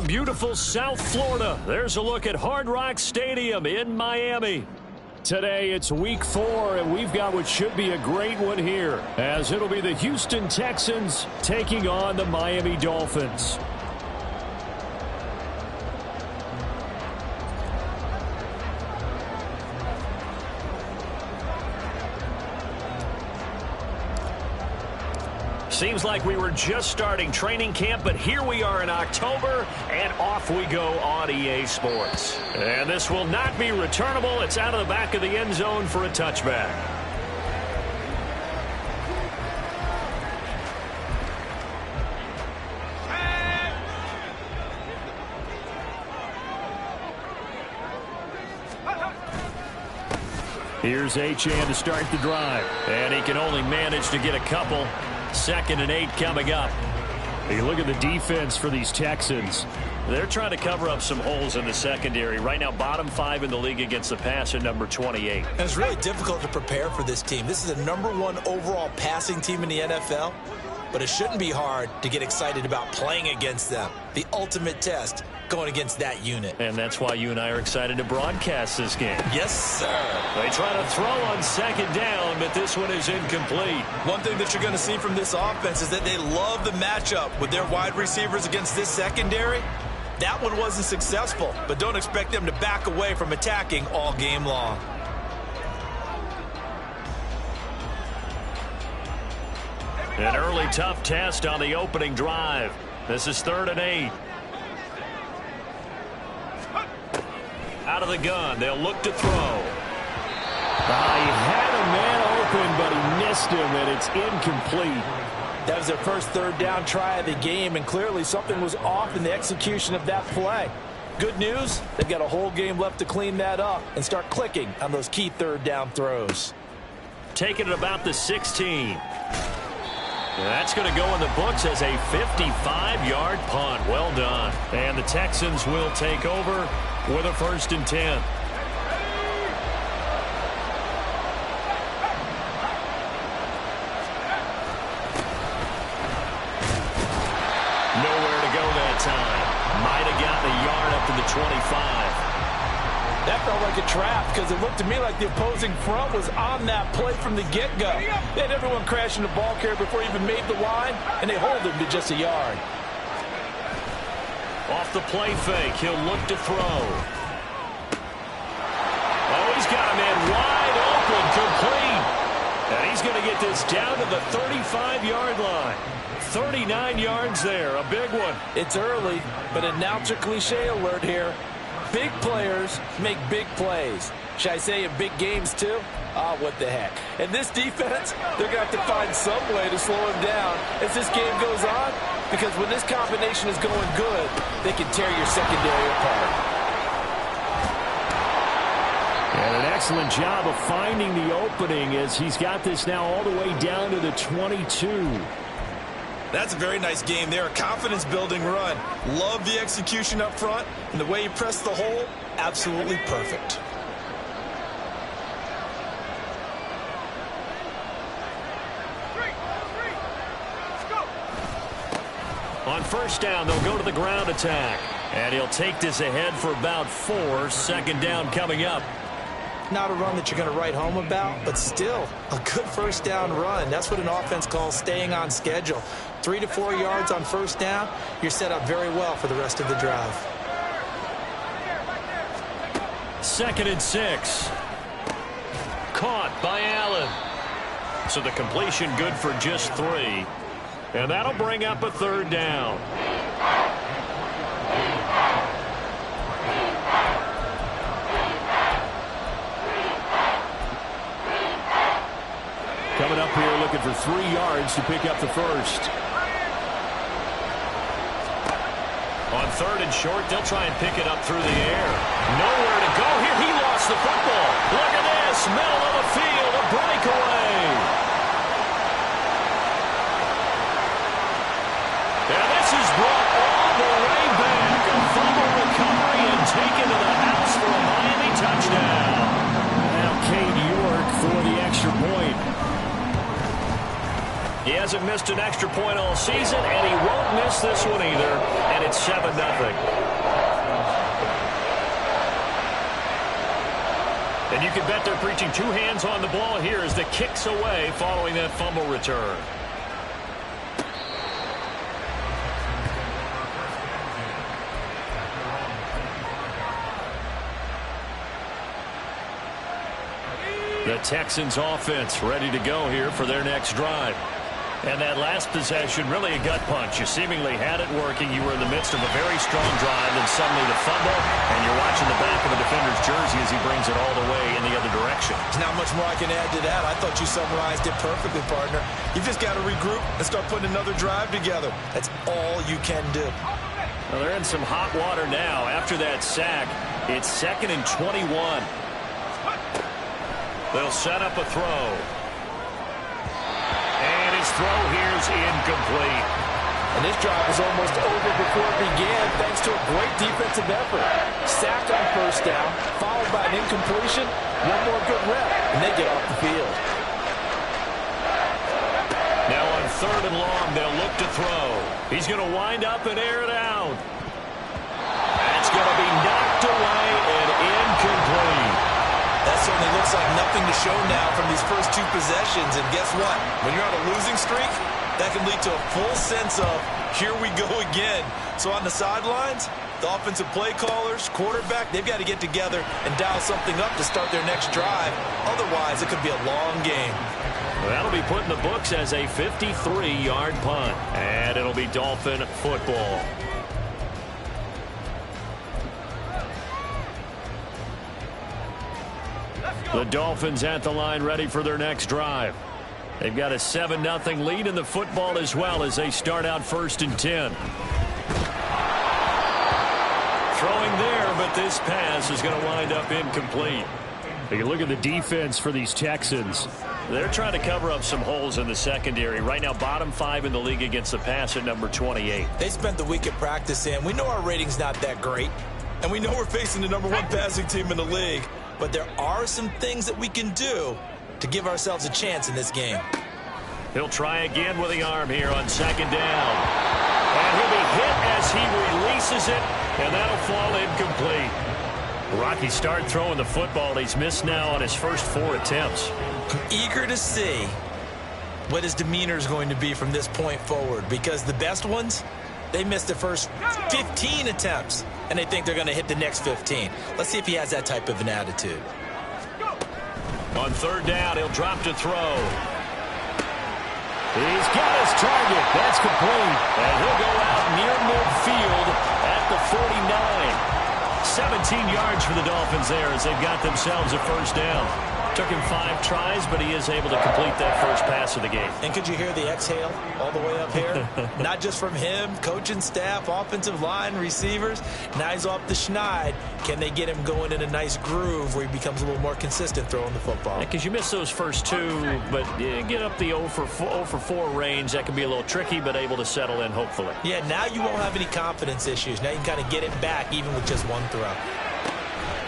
from beautiful South Florida, there's a look at Hard Rock Stadium in Miami. Today it's week 4, and we've got what should be a great one here, as it'll be the Houston Texans taking on the Miami Dolphins. Seems like we were just starting training camp, but here we are in October, and off we go on EA Sports. And this will not be returnable. It's out of the back of the end zone for a touchback. Here's Achane to start the drive, and he can only manage to get a couple. 2nd and 8 coming up. You look at the defense for these Texans. They're trying to cover up some holes in the secondary. Right now, bottom 5 in the league against the pass at number 28. And it's really difficult to prepare for this team. This is the #1 overall passing team in the NFL, but it shouldn't be hard to get excited about playing against them. The ultimate test going against that unit. And that's why you and I are excited to broadcast this game. Yes, sir. They try to throw on 2nd down, but this one is incomplete. One thing that you're going to see from this offense is that they love the matchup with their wide receivers against this secondary. That one wasn't successful, but don't expect them to back away from attacking all game long. An early tough test on the opening drive. This is 3rd and 8. Out of the gun, they'll look to throw. He had a man open, but he missed him, and it's incomplete. That was their first 3rd down try of the game, and clearly something was off in the execution of that play. Good news, they've got a whole game left to clean that up and start clicking on those key 3rd down throws. Taking it about the 16. That's going to go in the books as a 55-yard punt. Well done. And the Texans will take over with a 1st and 10. Nowhere to go that time. Might have gotten a yard up to the 25. That felt like a trap because it looked to me like the opposing front was on that play from the get-go. They had everyone crashing the ball carrier before he even made the line, and they hold him to just a yard. Off the play fake, he'll look to throw. Oh, he's got a man wide open, complete. And he's going to get this down to the 35-yard line. 39 yards there, a big one. It's early, but announcer cliche alert here. Big players make big plays. Should I say in big games too? What the heck. And this defense, they're going to have to find some way to slow him down as this game goes on, because when this combination is going good, they can tear your secondary apart. And an excellent job of finding the opening as he's got this now all the way down to the 22. That's a very nice game there. A confidence-building run. Love the execution up front, and the way he pressed the hole, absolutely perfect. On 1st down, they'll go to the ground attack. And he'll take this ahead for about 4. 2nd down coming up. Not a run that you're going to write home about, but still a good 1st down run. That's what an offense calls staying on schedule. 3 to 4 yards on 1st down, you're set up very well for the rest of the drive. 2nd and 6. Caught by Allen. So the completion good for just 3. And that'll bring up a 3rd down. Coming up here looking for 3 yards to pick up the 1st. On 3rd and short, they'll try and pick it up through the air. Nowhere to go here. He lost the football. Look at this. Middle of the field, a breakaway. And this is brought all the way back. A fumble recovery and taken to the house for a Miami touchdown. Now Cade York for the extra point. He hasn't missed an extra point all season, and he won't miss this one either, and it's 7-0. And you can bet they're preaching two hands on the ball here as the kick's away following that fumble return. The Texans offense ready to go here for their next drive. And that last possession, really a gut punch. You seemingly had it working. You were in the midst of a very strong drive, then suddenly the fumble, and you're watching the back of the defender's jersey as he brings it all the way in the other direction. There's not much more I can add to that. I thought you summarized it perfectly, partner. You've just got to regroup and start putting another drive together. That's all you can do. Well, they're in some hot water now. After that sack, it's 2nd and 21. They'll set up a throw. And his throw here's incomplete. And this drive was almost over before it began thanks to a great defensive effort. Sack on first down, followed by an incompletion. One more good rep, and they get off the field. Now on 3rd and long, they'll look to throw. He's going to wind up and air it out. That's going to be knocked away and incomplete. That certainly looks like nothing to show now from these first two possessions. And guess what? When you're on a losing streak, that can lead to a full sense of, here we go again. So on the sidelines, the offensive play callers, quarterback, they've got to get together and dial something up to start their next drive. Otherwise, it could be a long game. Well, that'll be put in the books as a 53-yard punt. And it'll be Dolphin football. The Dolphins at the line ready for their next drive. They've got a 7-0 lead in the football as well as they start out 1st and 10. Throwing there, but this pass is going to wind up incomplete. You look at the defense for these Texans. They're trying to cover up some holes in the secondary. Right now, bottom 5 in the league against the pass at number 28. They spent the week at practice in. We know our rating's not that great. And we know we're facing the number 1 passing team in the league. But there are some things that we can do to give ourselves a chance in this game. He'll try again with the arm here on 2nd down. And he'll be hit as he releases it, and that'll fall incomplete. Rocky start throwing the football. He's missed now on his first 4 attempts. I'm eager to see what his demeanor is going to be from this point forward, because the best ones, they missed the first 15 attempts, and they think they're going to hit the next 15. Let's see if he has that type of an attitude. On 3rd down, he'll drop to throw. He's got his target. That's complete. And he'll go out near midfield at the 49. 17 yards for the Dolphins there as they've got themselves a 1st down. Took him 5 tries, but he is able to complete that first pass of the game. And could you hear the exhale all the way up here? Not just from him, coaching staff, offensive line, receivers. Now he's off the schneid. Can they get him going in a nice groove where he becomes a little more consistent throwing the football? Because you miss those first 2, but get up the 0 for 4 range. That can be a little tricky, but able to settle in, hopefully. Yeah, now you won't have any confidence issues. Now you can kind of get it back even with just 1 throw.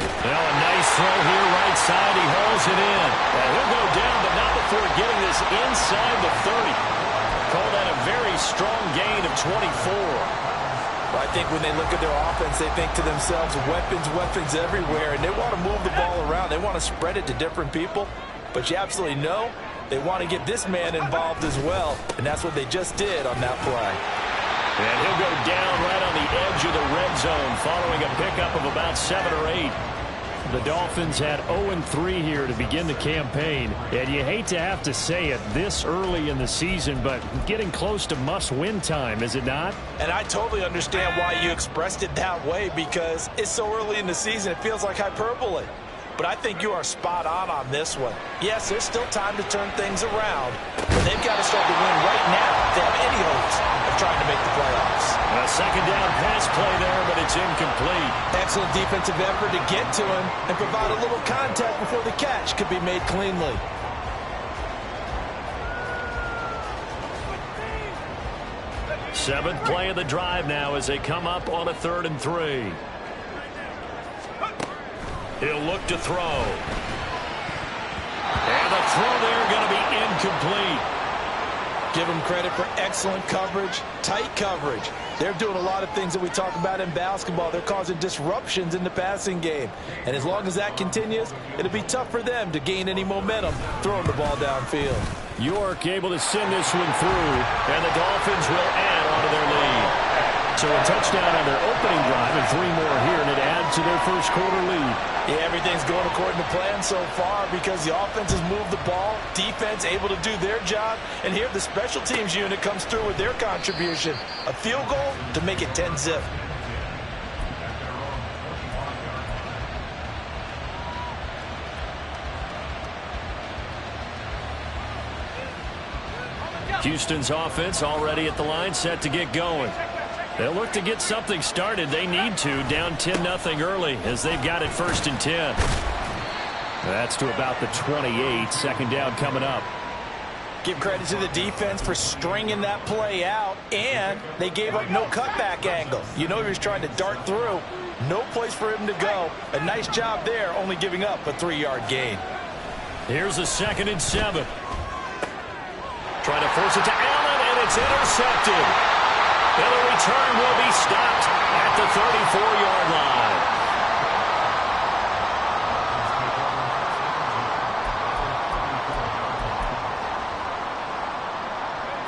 Well, a nice throw here right side. He hauls it in. And he'll go down, but not before getting this inside the 30. Call that a very strong gain of 24. Well, I think when they look at their offense, they think to themselves, weapons everywhere, and they want to move the ball around. They want to spread it to different people, but you absolutely know they want to get this man involved as well, and that's what they just did on that play. And he'll go down right on the edge of the red zone following a pickup of about 7 or 8. The Dolphins had 0-3 here to begin the campaign, and you hate to have to say it this early in the season, but getting close to must-win time, is it not? And I totally understand why you expressed it that way, because it's so early in the season, it feels like hyperbole. But I think you are spot on this one. Yes, there's still time to turn things around, but they've got to start to win right now if they have any hopes of trying to make the playoffs. A 2nd down pass play there, but it's incomplete. Excellent defensive effort to get to him and provide a little contact before the catch could be made cleanly. Seventh play of the drive now as they come up on a 3rd and 3. He'll look to throw. And the throw there going to be incomplete. Give them credit for excellent coverage, tight coverage. They're doing a lot of things that we talk about in basketball. They're causing disruptions in the passing game. And as long as that continues, it'll be tough for them to gain any momentum throwing the ball downfield. York able to send this one through, and the Dolphins will add on to their lead. So a touchdown on their opening drive and 3 more here, and it adds to their first quarter lead. Yeah, everything's going according to plan so far because the offense has moved the ball, defense able to do their job, and here the special teams unit comes through with their contribution. A field goal to make it 10-zip. Houston's offense already at the line, set to get going. They'll look to get something started. They need to, down 10-0 early as they've got it 1st and 10. That's to about the 28. 2nd down coming up. Give credit to the defense for stringing that play out, and they gave up no cutback angle. You know he was trying to dart through. No place for him to go. A nice job there, only giving up a 3-yard gain. Here's a 2nd and 7. Trying to force it to Allen, and it's intercepted. And the return will be stopped at the 34-yard line.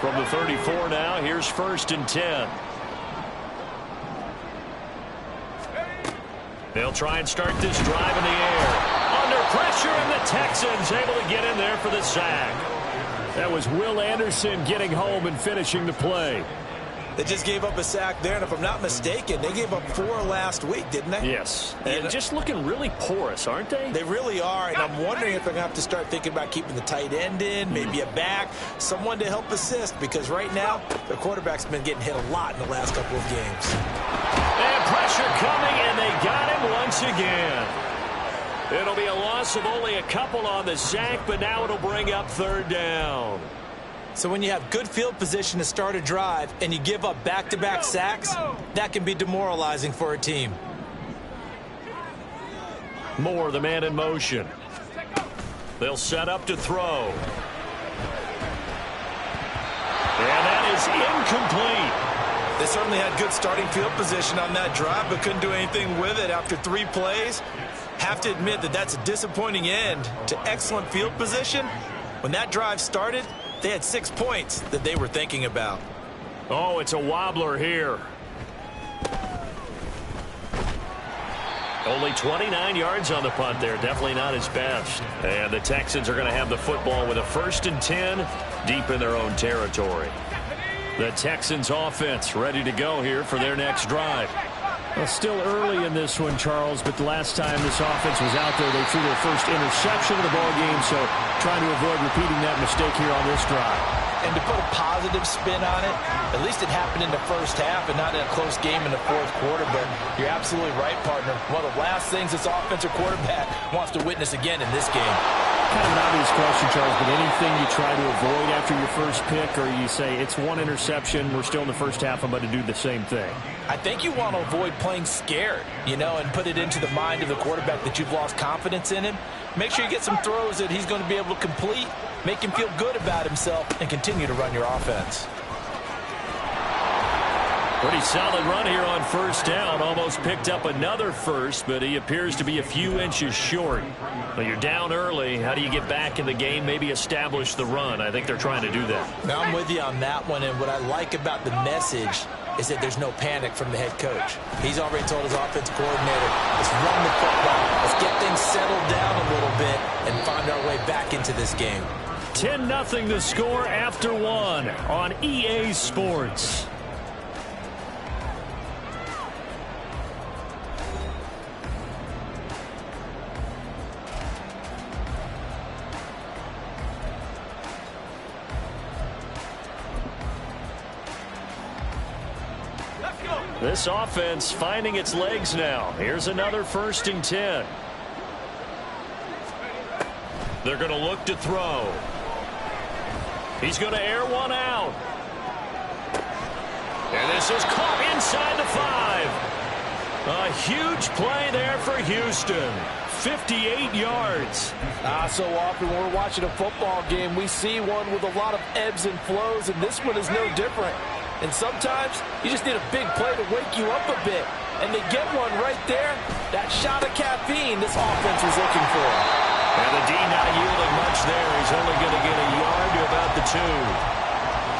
From the 34 now, here's 1st and 10. They'll try and start this drive in the air. Under pressure, and the Texans able to get in there for the sack. That was Will Anderson getting home and finishing the play. They just gave up a sack there, and if I'm not mistaken, they gave up 4 last week, didn't they? Yes. And just looking really porous, aren't they? They really are, and I'm wondering if they're going to have to start thinking about keeping the tight end in, maybe a back, someone to help assist, because right now, their quarterback's been getting hit a lot in the last couple of games. And pressure coming, and they got him once again. It'll be a loss of only a couple on the sack, but now it'll bring up 3rd down. So when you have good field position to start a drive and you give up back-to-back sacks, that can be demoralizing for a team. Moore, the man in motion. They'll set up to throw. And that is incomplete. They certainly had good starting field position on that drive, but couldn't do anything with it after 3 plays. Have to admit that that's a disappointing end to excellent field position. When that drive started, they had 6 points that they were thinking about. Oh, it's a wobbler here. Only 29 yards on the punt there. Definitely not his best. And the Texans are going to have the football with a 1st and 10 deep in their own territory. The Texans offense ready to go here for their next drive. Well, still early in this one, Charles, but the last time this offense was out there, they threw their first interception of the ball game, so trying to avoid repeating that mistake here on this drive. And to put a positive spin on it, at least it happened in the first half and not in a close game in the 4th quarter, but you're absolutely right, partner. One of the last things this offensive quarterback wants to witness again in this game. Kind of an obvious question, Charles, but anything you try to avoid after your first pick, or you say it's 1 interception, we're still in the first half, I'm going to do the same thing? I think you want to avoid playing scared, you know, and put it into the mind of the quarterback that you've lost confidence in him. Make sure you get some throws that he's going to be able to complete, make him feel good about himself, and continue to run your offense. Pretty solid run here on 1st down. Almost picked up another first, but he appears to be a few inches short. But you're down early. How do you get back in the game, maybe establish the run? I think they're trying to do that. Now I'm with you on that one, and what I like about the message is that there's no panic from the head coach. He's already told his offensive coordinator, let's run the football. Let's get things settled down a little bit and find our way back into this game. 10-0 the score after 1 on EA Sports. This offense finding its legs now. Here's another 1st and 10. They're going to look to throw. He's going to air one out. And this is caught inside the 5. A huge play there for Houston. 58 yards. So often when we're watching a football game, we see one with a lot of ebbs and flows, and this one is no different. And sometimes you just need a big play to wake you up a bit. And they get one right there. That shot of caffeine this offense was looking for. And the D not yielding much there. He's only going to get a yard to about the 2.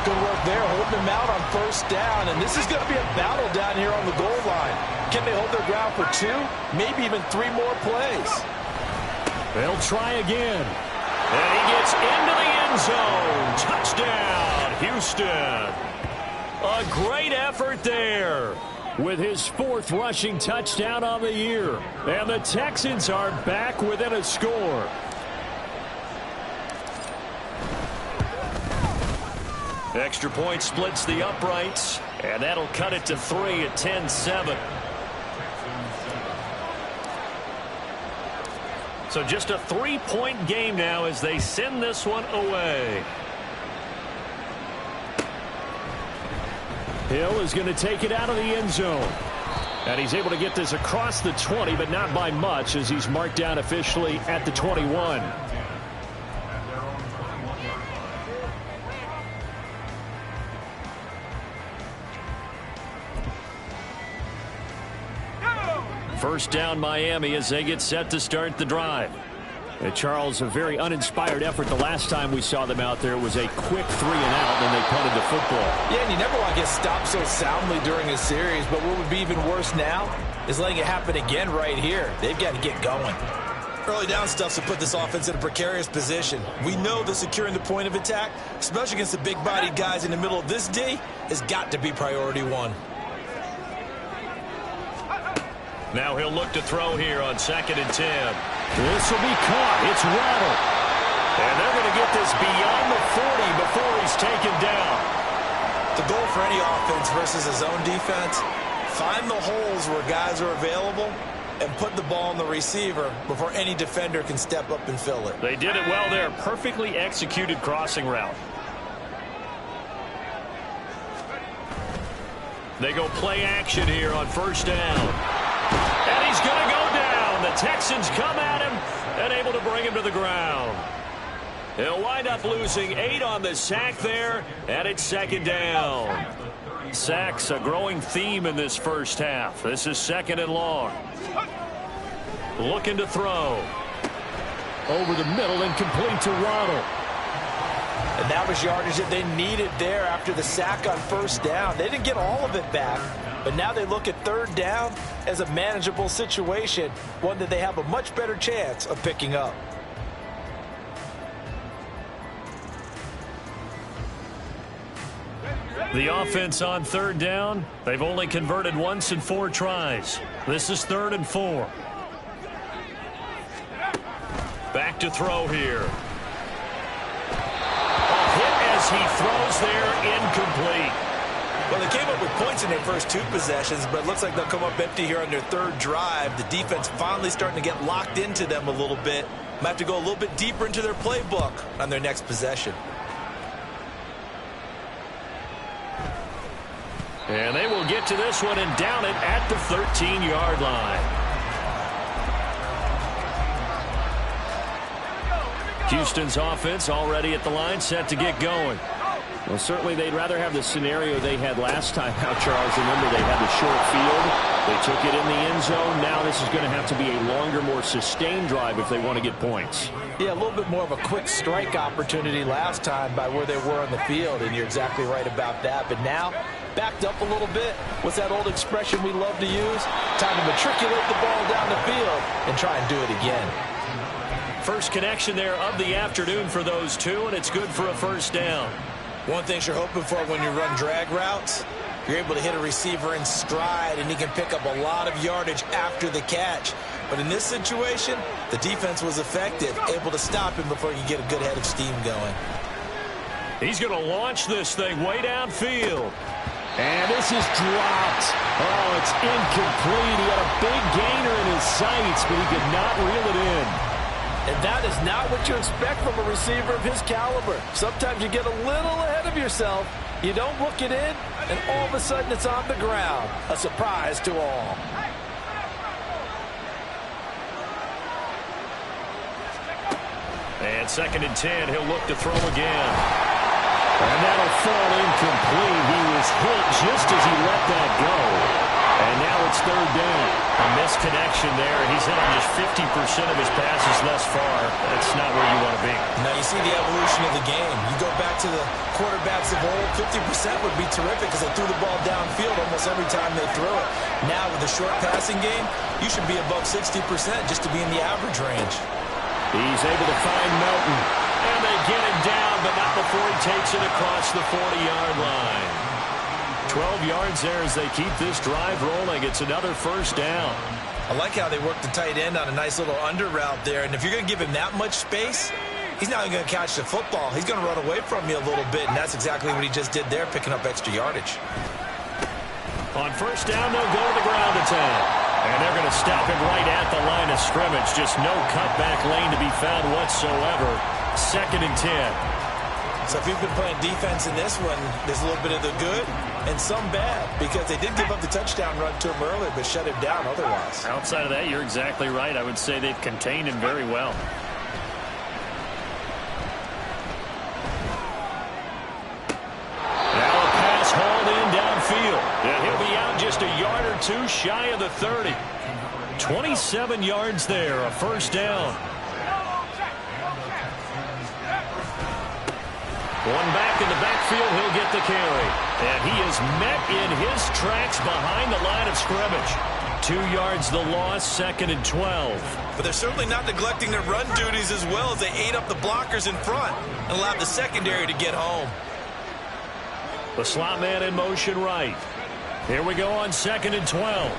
Good work there, holding them out on first down. And this is going to be a battle down here on the goal line. Can they hold their ground for 2, maybe even 3 more plays? They'll try again. And he gets into the end zone. Touchdown, Houston. A great effort there with his 4th rushing touchdown on the year. And the Texans are back within a score. Extra point splits the uprights, and that'll cut it to 3 at 10-7. So just a 3-point game now as they send this one away. Hill is going to take it out of the end zone. And he's able to get this across the 20, but not by much as he's marked down officially at the 21. First down Miami as they get set to start the drive. And Charles, a very uninspired effort the last time we saw them out there. It was a quick 3 and out, and they punted the football. Yeah, and you never want to get stopped so soundly during a series, but what would be even worse now is letting it happen again right here. They've got to get going. Early down stuff to put this offense in a precarious position. We know that securing the point of attack, especially against the big-bodied guys in the middle of this D, has got to be priority 1. Now he'll look to throw here on 2nd and 10. This will be caught. It's Waddle. And they're going to get this beyond the 40 before he's taken down. The goal for any offense versus a zone defense, find the holes where guys are available and put the ball on the receiver before any defender can step up and fill it. They did it well there. Perfectly executed crossing route. They go play action here on first down. And he's going to go down. The Texans come at him and able to bring him to the ground. He'll wind up losing 8 on the sack there, and it's 2nd down. Sacks a growing theme in this first half. This is 2nd and long. Looking to throw. Over the middle and complete to Waddle. And that was yardage that they needed there after the sack on first down. They didn't get all of it back, but now they look at 3rd down as a manageable situation, one that they have a much better chance of picking up. The offense on 3rd down, they've only converted once in 4 tries. This is 3rd and 4. Back to throw here. As he throws there, incomplete. Well, they came up with points in their first 2 possessions, but it looks like they'll come up empty here on their 3rd drive. The defense finally starting to get locked into them a little bit. Might have to go a little bit deeper into their playbook on their next possession. And they will get to this one and down it at the 13-yard line. Houston's offense already at the line, set to get going. Well, certainly they'd rather have the scenario they had last time out, Charles. Remember, they had the short field. They took it in the end zone. Now this is going to have to be a longer, more sustained drive if they want to get points. Yeah, a little bit more of a quick strike opportunity last time by where they were on the field, and you're exactly right about that. But now, backed up a little bit. What's that old expression we love to use? Time to matriculate the ball down the field and try and do it again. First connection there of the afternoon for those 2, and it's good for a first down. One thing you're hoping for when you run drag routes, you're able to hit a receiver in stride, and he can pick up a lot of yardage after the catch. But in this situation, the defense was effective, able to stop him before you get a good head of steam going. He's going to launch this thing way downfield. And this is dropped. Oh, it's incomplete. He had a big gainer in his sights, but he could not reel it in. And that is not what you expect from a receiver of his caliber. Sometimes you get a little ahead of yourself. You don't look it in, and all of a sudden it's on the ground. A surprise to all. And 2nd and 10, he'll look to throw again. And that'll fall incomplete. He was hit just as he let that go. And now it's 3rd down. A misconnection there. He's hit on just 50% of his passes thus far. That's not where you want to be. Now you see the evolution of the game. You go back to the quarterbacks of old, 50% would be terrific because they threw the ball downfield almost every time they threw it. Now with the short passing game, you should be above 60% just to be in the average range. He's able to find Melton. And they get him down, but not before he takes it across the 40-yard line. 12 yards there as they keep this drive rolling. It's another 1st down. I like how they work the tight end on a nice little under route there. And if you're going to give him that much space, he's not even going to catch the football. He's going to run away from you a little bit, and that's exactly what he just did there, picking up extra yardage. On 1st down, they'll go to the ground attack. And they're going to stop him right at the line of scrimmage. Just no cutback lane to be found whatsoever. 2nd and 10. So if you've been playing defense in this one, there's a little bit of the good and some bad because they did give up the touchdown run to him earlier but shut him down otherwise. Outside of that, you're exactly right. I would say they've contained him very well. Now a pass hauled in downfield. And he'll be out just a yard or two shy of the 30. 27 yards there, a 1st down. One back in the backfield, he'll get the carry. And he is met in his tracks behind the line of scrimmage. 2 yards the loss, 2nd and 12. But they're certainly not neglecting their run duties as well as they ate up the blockers in front and allowed the secondary to get home. The slot man in motion right. Here we go on 2nd and 12.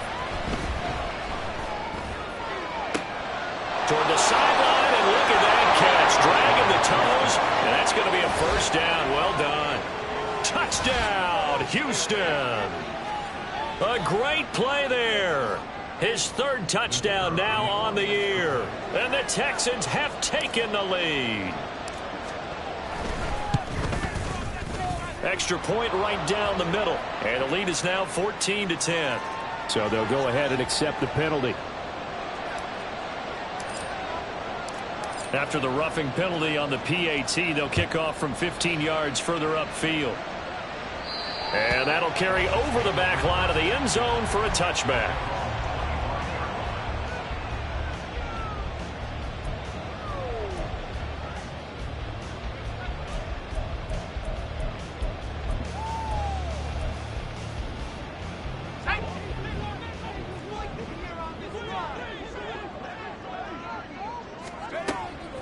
Toward the sideline, and look at that catch. Dragging the toes, and that's going to be a 1st down. Well done. Touchdown, Houston. A great play there. His 3rd touchdown now on the year. And the Texans have taken the lead. Extra point right down the middle. And the lead is now 14-10. So they'll go ahead and accept the penalty. After the roughing penalty on the PAT, they'll kick off from 15 yards further upfield. And that'll carry over the back line of the end zone for a touchback.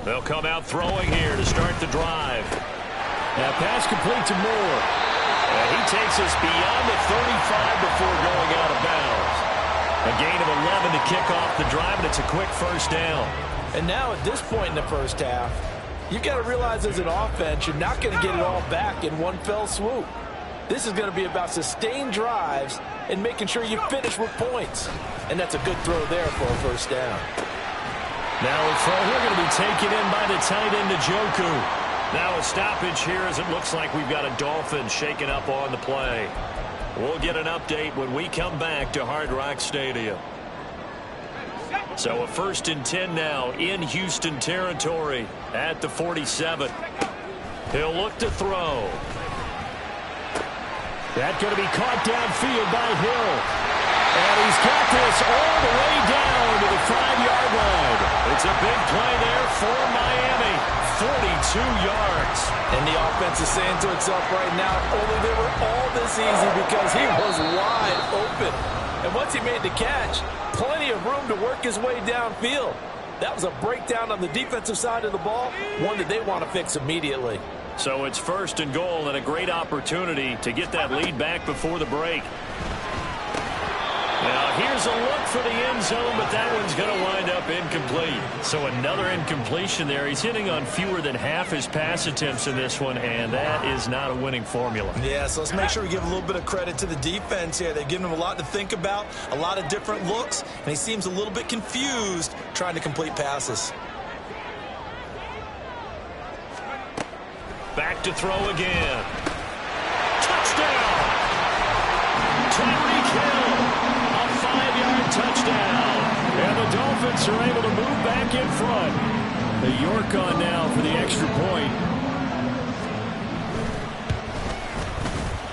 They'll come out throwing here to start the drive. Now pass complete to Moore. And he takes us beyond the 35 before going out of bounds. A gain of 11 to kick off the drive, and it's a quick 1st down. And now at this point in the 1st half, you've got to realize as an offense, you're not going to get it all back in one fell swoop. This is going to be about sustained drives and making sure you finish with points. And that's a good throw there for a 1st down. Now a throw here going to be taken in by the tight end, Njoku. Now a stoppage here as it looks like we've got a Dolphin shaken up on the play. We'll get an update when we come back to Hard Rock Stadium. So a 1st and 10 now in Houston territory at the 47. He'll look to throw. That's going to be caught downfield by Hill. And he's got this all the way down to the 5-yard line. It's a big play there for Miami. 42 yards. And the offense is saying to itself right now, only they were all this easy because he was wide open. And once he made the catch, plenty of room to work his way downfield. That was a breakdown on the defensive side of the ball, one that they want to fix immediately. So it's 1st and goal and a great opportunity to get that lead back before the break. Now here's a look for the end zone, but that one's going to wind up incomplete. So another incompletion there. He's hitting on fewer than half his pass attempts in this one, and that is not a winning formula. Yeah, so let's make sure we give a little bit of credit to the defense here. They've given him a lot to think about, a lot of different looks, and he seems a little bit confused trying to complete passes. Back to throw again. Touchdown! Tyreek Hill. A 5-yard touchdown. And the Dolphins are able to move back in front. York on now for the extra point.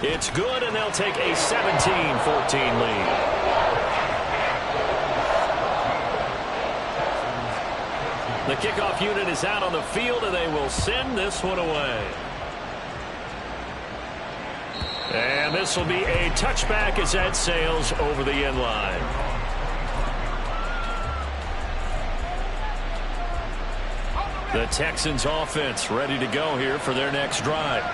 It's good, and they'll take a 17-14 lead. The kickoff unit is out on the field, and they will send this one away. And this will be a touchback as that sails over the end line. The Texans offense ready to go here for their next drive.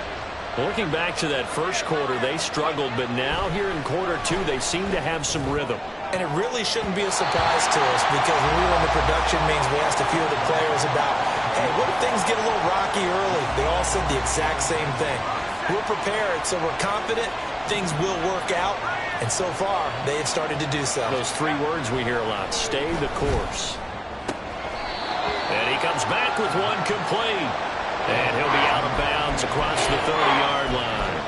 Looking back to that first quarter, they struggled, but now here in quarter two, they seem to have some rhythm. And it really shouldn't be a surprise to us, because when we were in the production meetings, we asked a few of the players about, hey, what if things get a little rocky early? They all said the exact same thing. We're prepared, so we're confident things will work out. And so far, they have started to do so. Those three words we hear a lot: stay the course. And he comes back with one complete. And he'll be out of bounds across the 30-yard line.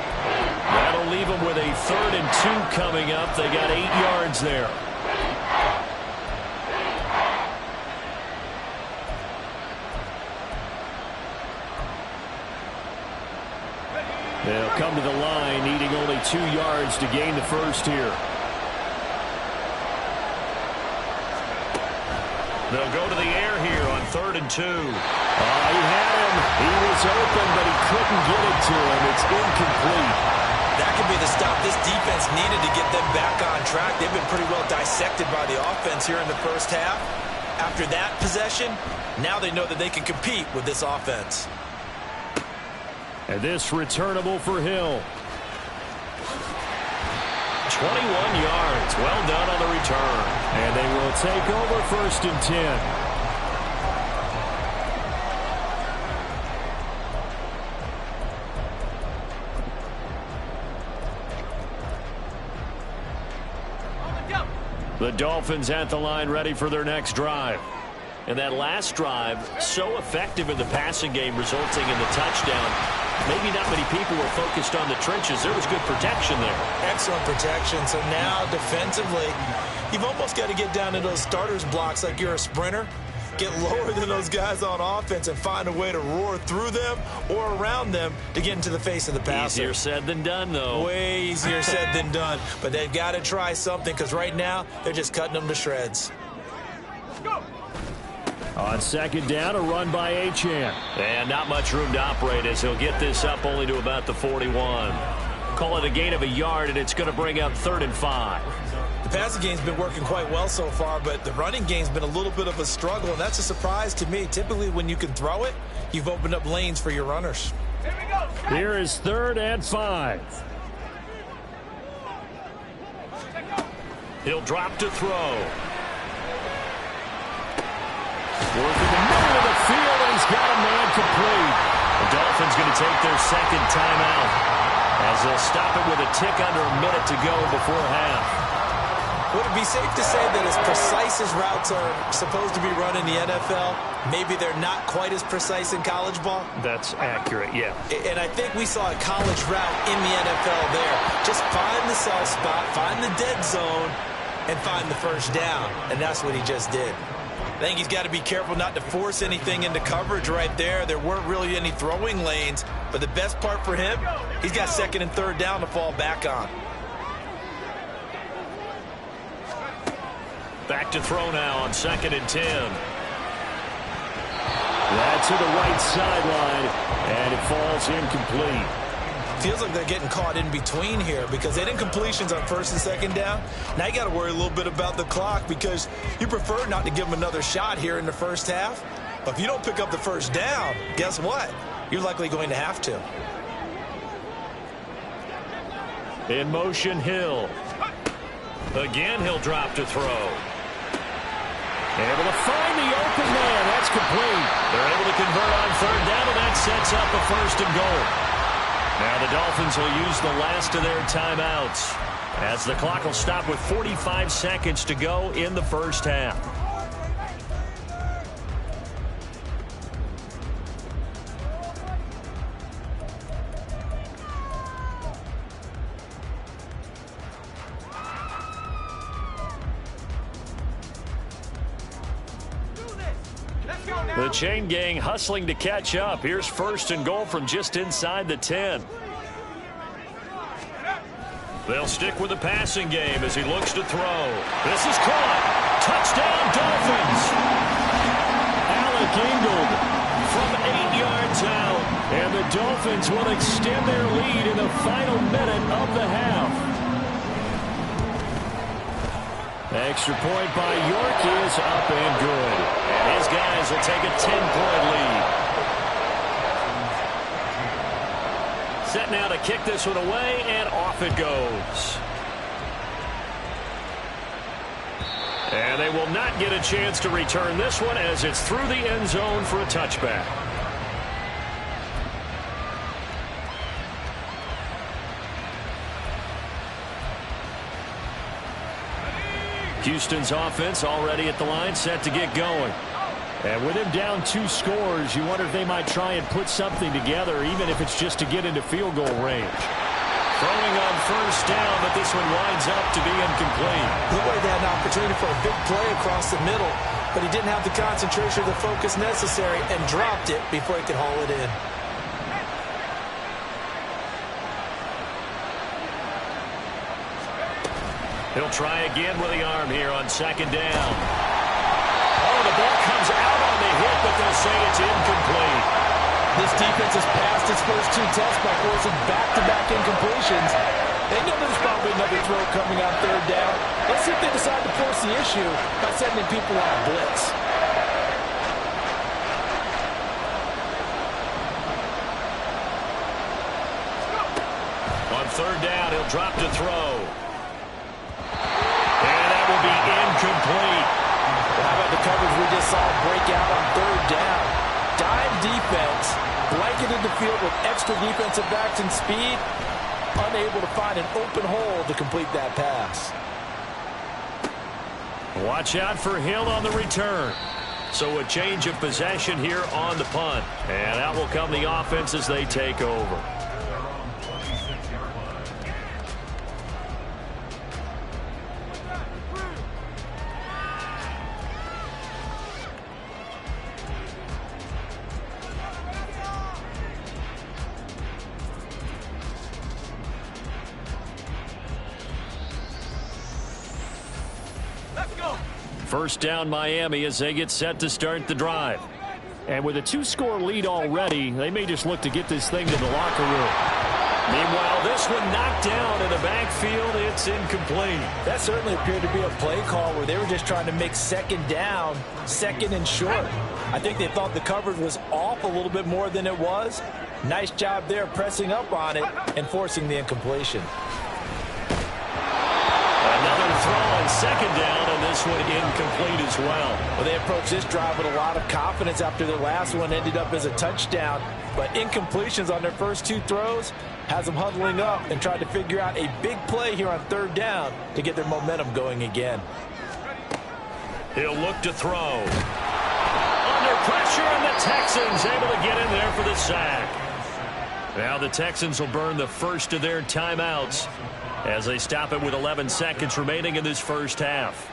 That'll leave them with a 3rd and 2 coming up. They got 8 yards there. They'll come to the line, needing only 2 yards to gain the first here. They'll go to the air here on 3rd and 2. Oh, he had him. He was open, but he couldn't get it to him. It's incomplete. That could be the stop this defense needed to get them back on track. They've been pretty well dissected by the offense here in the first half. After that possession, now they know that they can compete with this offense. And this returnable for Hill. 21 yards. Well done on the return. And they will take over 1st and 10. The Dolphins at the line, ready for their next drive. And that last drive, so effective in the passing game, resulting in the touchdown. Maybe not many people were focused on the trenches. There was good protection there. Excellent protection. So now defensively, you've almost got to get down to those starters blocks like you're a sprinter. Get lower than those guys on offense and find a way to roar through them or around them to get into the face of the passer. Easier said than done, though. Way easier said than done. But they've got to try something, because right now they're just cutting them to shreds. Let's go. On 2nd down, a run by Achane. And not much room to operate as he'll get this up only to about the 41. Call it a gain of a yard, and it's going to bring up 3rd and 5. The passing game's been working quite well so far, but the running game's been a little bit of a struggle, and that's a surprise to me. Typically, when you can throw it, you've opened up lanes for your runners. Here we go. Here is 3rd and 5. He'll drop to throw. Working the middle of the field, and he's got a man complete. The Dolphins going to take their 2nd timeout as they'll stop it with a tick under a minute to go before half. Would it be safe to say that as precise as routes are supposed to be run in the NFL, maybe they're not quite as precise in college ball? That's accurate, yeah. And I think we saw a college route in the NFL there. Just find the soft spot, find the dead zone, and find the first down. And that's what he just did. I think he's got to be careful not to force anything into coverage right there. There weren't really any throwing lanes. But the best part for him, he's got 2nd and 3rd down to fall back on. Back to throw now on 2nd and 10. That's to the right sideline, and it falls incomplete. Feels like they're getting caught in between here, because they didn't completions on 1st and 2nd down. Now you got to worry a little bit about the clock, because you prefer not to give them another shot here in the first half. But if you don't pick up the first down, guess what? You're likely going to have to. In motion, Hill. Again, he'll drop to throw. Able to find the open man. That's complete. They're able to convert on 3rd down, and that sets up a 1st and goal. Now the Dolphins will use the last of their timeouts as the clock will stop with 45 seconds to go in the first half. The chain gang hustling to catch up. Here's 1st and goal from just inside the 10. They'll stick with the passing game as he looks to throw. This is caught. Touchdown, Dolphins. Alec Ingold from 8 yards out. And the Dolphins will extend their lead in the final minute of the half. Extra point by York is up and good. And his guys will take a 10-point lead. Set now to kick this one away, and off it goes. And they will not get a chance to return this one as it's through the end zone for a touchback. Houston's offense already at the line, set to get going. And with him down 2 scores, you wonder if they might try and put something together, even if it's just to get into field goal range. Throwing on 1st down, but this one winds up to be incomplete. Looked like they had an opportunity for a big play across the middle, but he didn't have the concentration or the focus necessary and dropped it before he could haul it in. He'll try again with the arm here on 2nd down. Oh, the ball comes out on the hit, but they'll say it's incomplete. This defense has passed its first 2 tests by forcing back-to-back incompletions. They know there's probably another throw coming on 3rd down. Let's see if they decide to force the issue by sending people on a blitz. On 3rd down, he'll drop to throw. And that will be incomplete. How about the coverage we just saw break out on 3rd down? Dime defense, blanketed the field with extra defensive backs and speed, unable to find an open hole to complete that pass. Watch out for Hill on the return. So a change of possession here on the punt. And out will come the offense as they take over. First down Miami as they get set to start the drive. And with a 2-score lead already, they may just look to get this thing to the locker room. Meanwhile, this one knocked down in the backfield. It's incomplete. That certainly appeared to be a play call where they were just trying to make 2nd down, 2nd and short. I think they thought the coverage was off a little bit more than it was. Nice job there pressing up on it and forcing the incompletion. Another throw on 2nd down, and this one incomplete as well. Well, they approached this drive with a lot of confidence after their last one ended up as a touchdown. But incompletions on their first 2 throws has them huddling up and trying to figure out a big play here on 3rd down to get their momentum going again. He'll look to throw. Under pressure, and the Texans able to get in there for the sack. Now the Texans will burn the first of their timeouts as they stop it with 11 seconds remaining in this first half.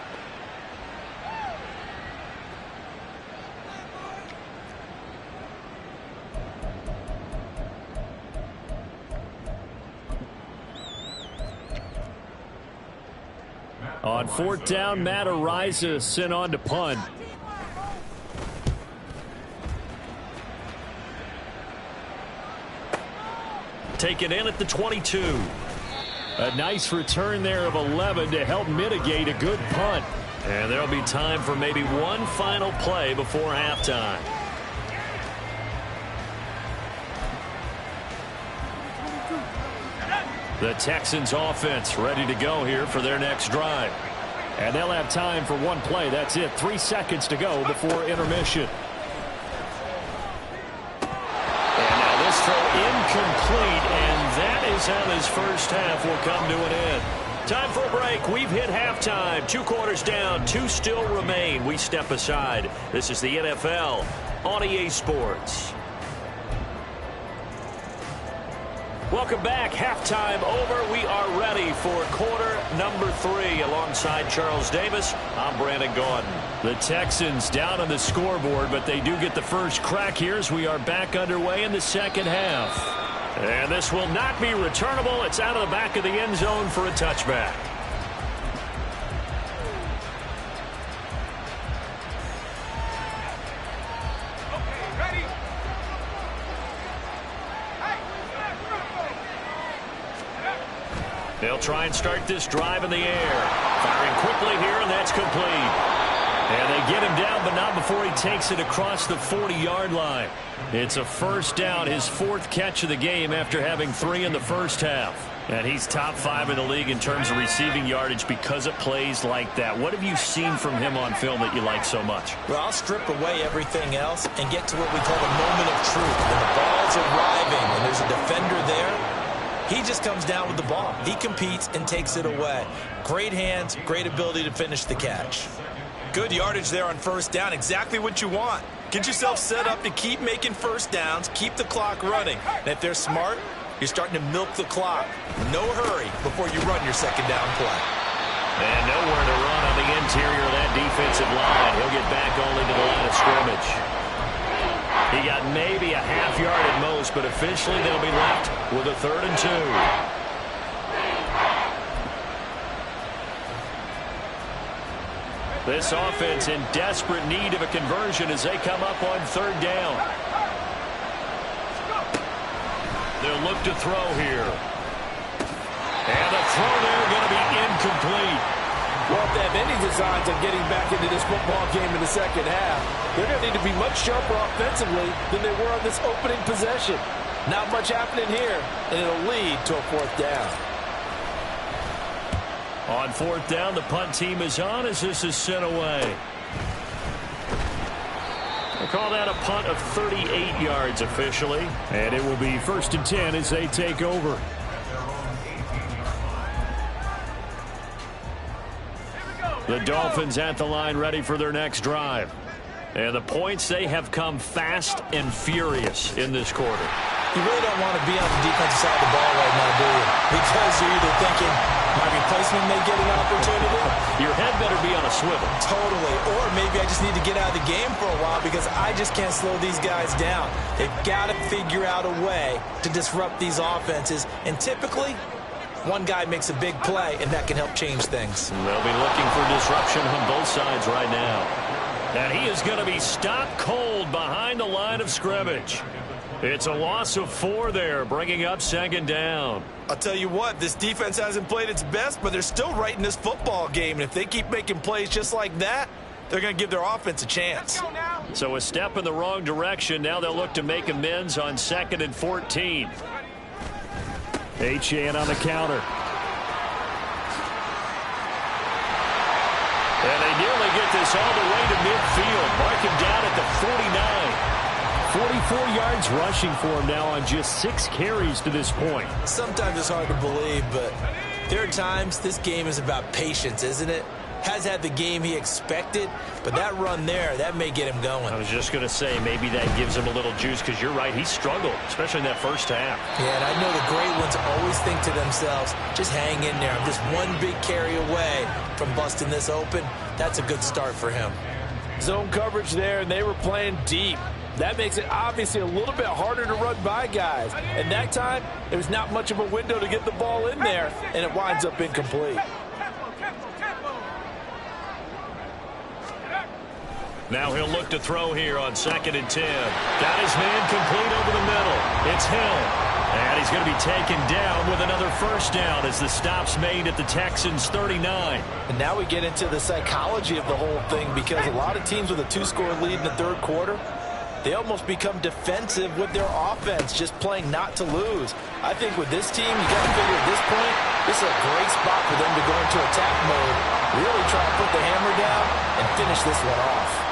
On 4th down, Matt Ariza sent on to punt. Taken in at the 22. A nice return there of 11 to help mitigate a good punt. And there'll be time for maybe one final play before halftime. The Texans offense ready to go here for their next drive. And they'll have time for one play. That's it. 3 seconds to go before intermission. And now this throw incomplete. And that is how this first half will come to an end. Time for a break. We've hit halftime. 2 quarters down. 2 still remain. We step aside. This is the NFL on EA Sports. Welcome back. Halftime over. We are ready for quarter number 3. Alongside Charles Davis, I'm Brandon Gaudin. The Texans down on the scoreboard, but they do get the first crack here as we are back underway in the second half. And this will not be returnable. It's out of the back of the end zone for a touchback. They'll try and start this drive in the air. Firing quickly here, and that's complete. And they get him down, but not before he takes it across the 40-yard line. It's a first down, his 4th catch of the game after having 3 in the first half. And he's top 5 in the league in terms of receiving yardage because of plays like that. What have you seen from him on film that you like so much? Well, I'll strip away everything else and get to what we call the moment of truth. When the ball's arriving and there's a defender there, he just comes down with the ball. He competes and takes it away. Great hands, great ability to finish the catch. Good yardage there on first down. Exactly what you want. Get yourself set up to keep making first downs, keep the clock running. And if they're smart, you're starting to milk the clock. No hurry before you run your second down play. And nowhere to run on the interior of that defensive line. He'll get back only to the line of scrimmage. He got maybe a half yard at most, but officially they'll be left with a 3rd and 2. This offense in desperate need of a conversion as they come up on 3rd down. They'll look to throw here. And the throw there going to be incomplete. Well, if they have any designs of getting back into this football game in the second half, they're going to need to be much sharper offensively than they were on this opening possession. Not much happening here, and it'll lead to a 4th down. On 4th down, the punt team is on as this is sent away. They call that a punt of 38 yards officially, and it will be 1st and 10 as they take over. The Dolphins at the line ready for their next drive. And the points, they have come fast and furious in this quarter. You really don't want to be on the defensive side of the ball right now, do you? Because you're either thinking, my replacement may get an opportunity. Your head better be on a swivel. Totally. Or maybe I just need to get out of the game for a while because I just can't slow these guys down. They've got to figure out a way to disrupt these offenses. And typically, one guy makes a big play, and that can help change things. They'll be looking for disruption on both sides right now. And he is going to be stopped cold behind the line of scrimmage. It's a loss of 4 there, bringing up 2nd down. I'll tell you what, this defense hasn't played its best, but they're still right in this football game. And if they keep making plays just like that, they're going to give their offense a chance. So a step in the wrong direction. Now they'll look to make amends on 2nd and 14. Achane on the counter. And they nearly get this all the way to midfield. Mark him down at the 49. 44 yards rushing for him now on just 6 carries to this point. Sometimes it's hard to believe, but there are times this game is about patience, isn't it? Has had the game he expected, but that run there, that may get him going. I was just going to say, maybe that gives him a little juice, because you're right, he struggled, especially in that first half. Yeah, and I know the great ones always think to themselves, just hang in there. I'm just one big carry away from busting this open. That's a good start for him. Zone coverage there, and they were playing deep. That makes it obviously a little bit harder to run by guys. And that time, there was not much of a window to get the ball in there, and it winds up incomplete. Now he'll look to throw here on 2nd and 10. Got his man complete over the middle. It's Hill. And he's going to be taken down with another first down as the stop's made at the Texans' 39. And now we get into the psychology of the whole thing, because a lot of teams with a 2-score lead in the 3rd quarter, they almost become defensive with their offense, just playing not to lose. I think with this team, you got to figure at this point, this is a great spot for them to go into attack mode, really try to put the hammer down and finish this one off.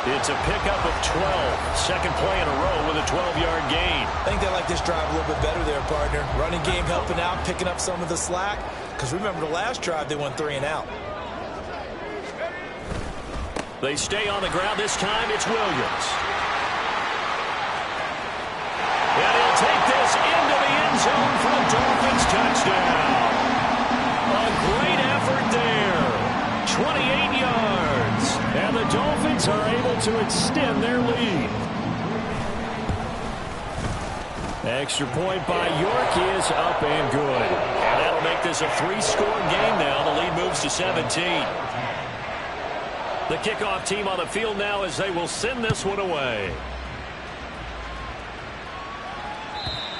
It's a pickup of 12. Second play in a row with a 12-yard gain. I think they like this drive a little bit better there, partner. Running game helping out, picking up some of the slack. Because remember the last drive, they went 3 and out. They stay on the ground. This time it's Williams. And he'll take this into the end zone for to extend their lead. Extra point by York is up and good. And that'll make this a 3-score game now. The lead moves to 17. The kickoff team on the field now as they will send this one away.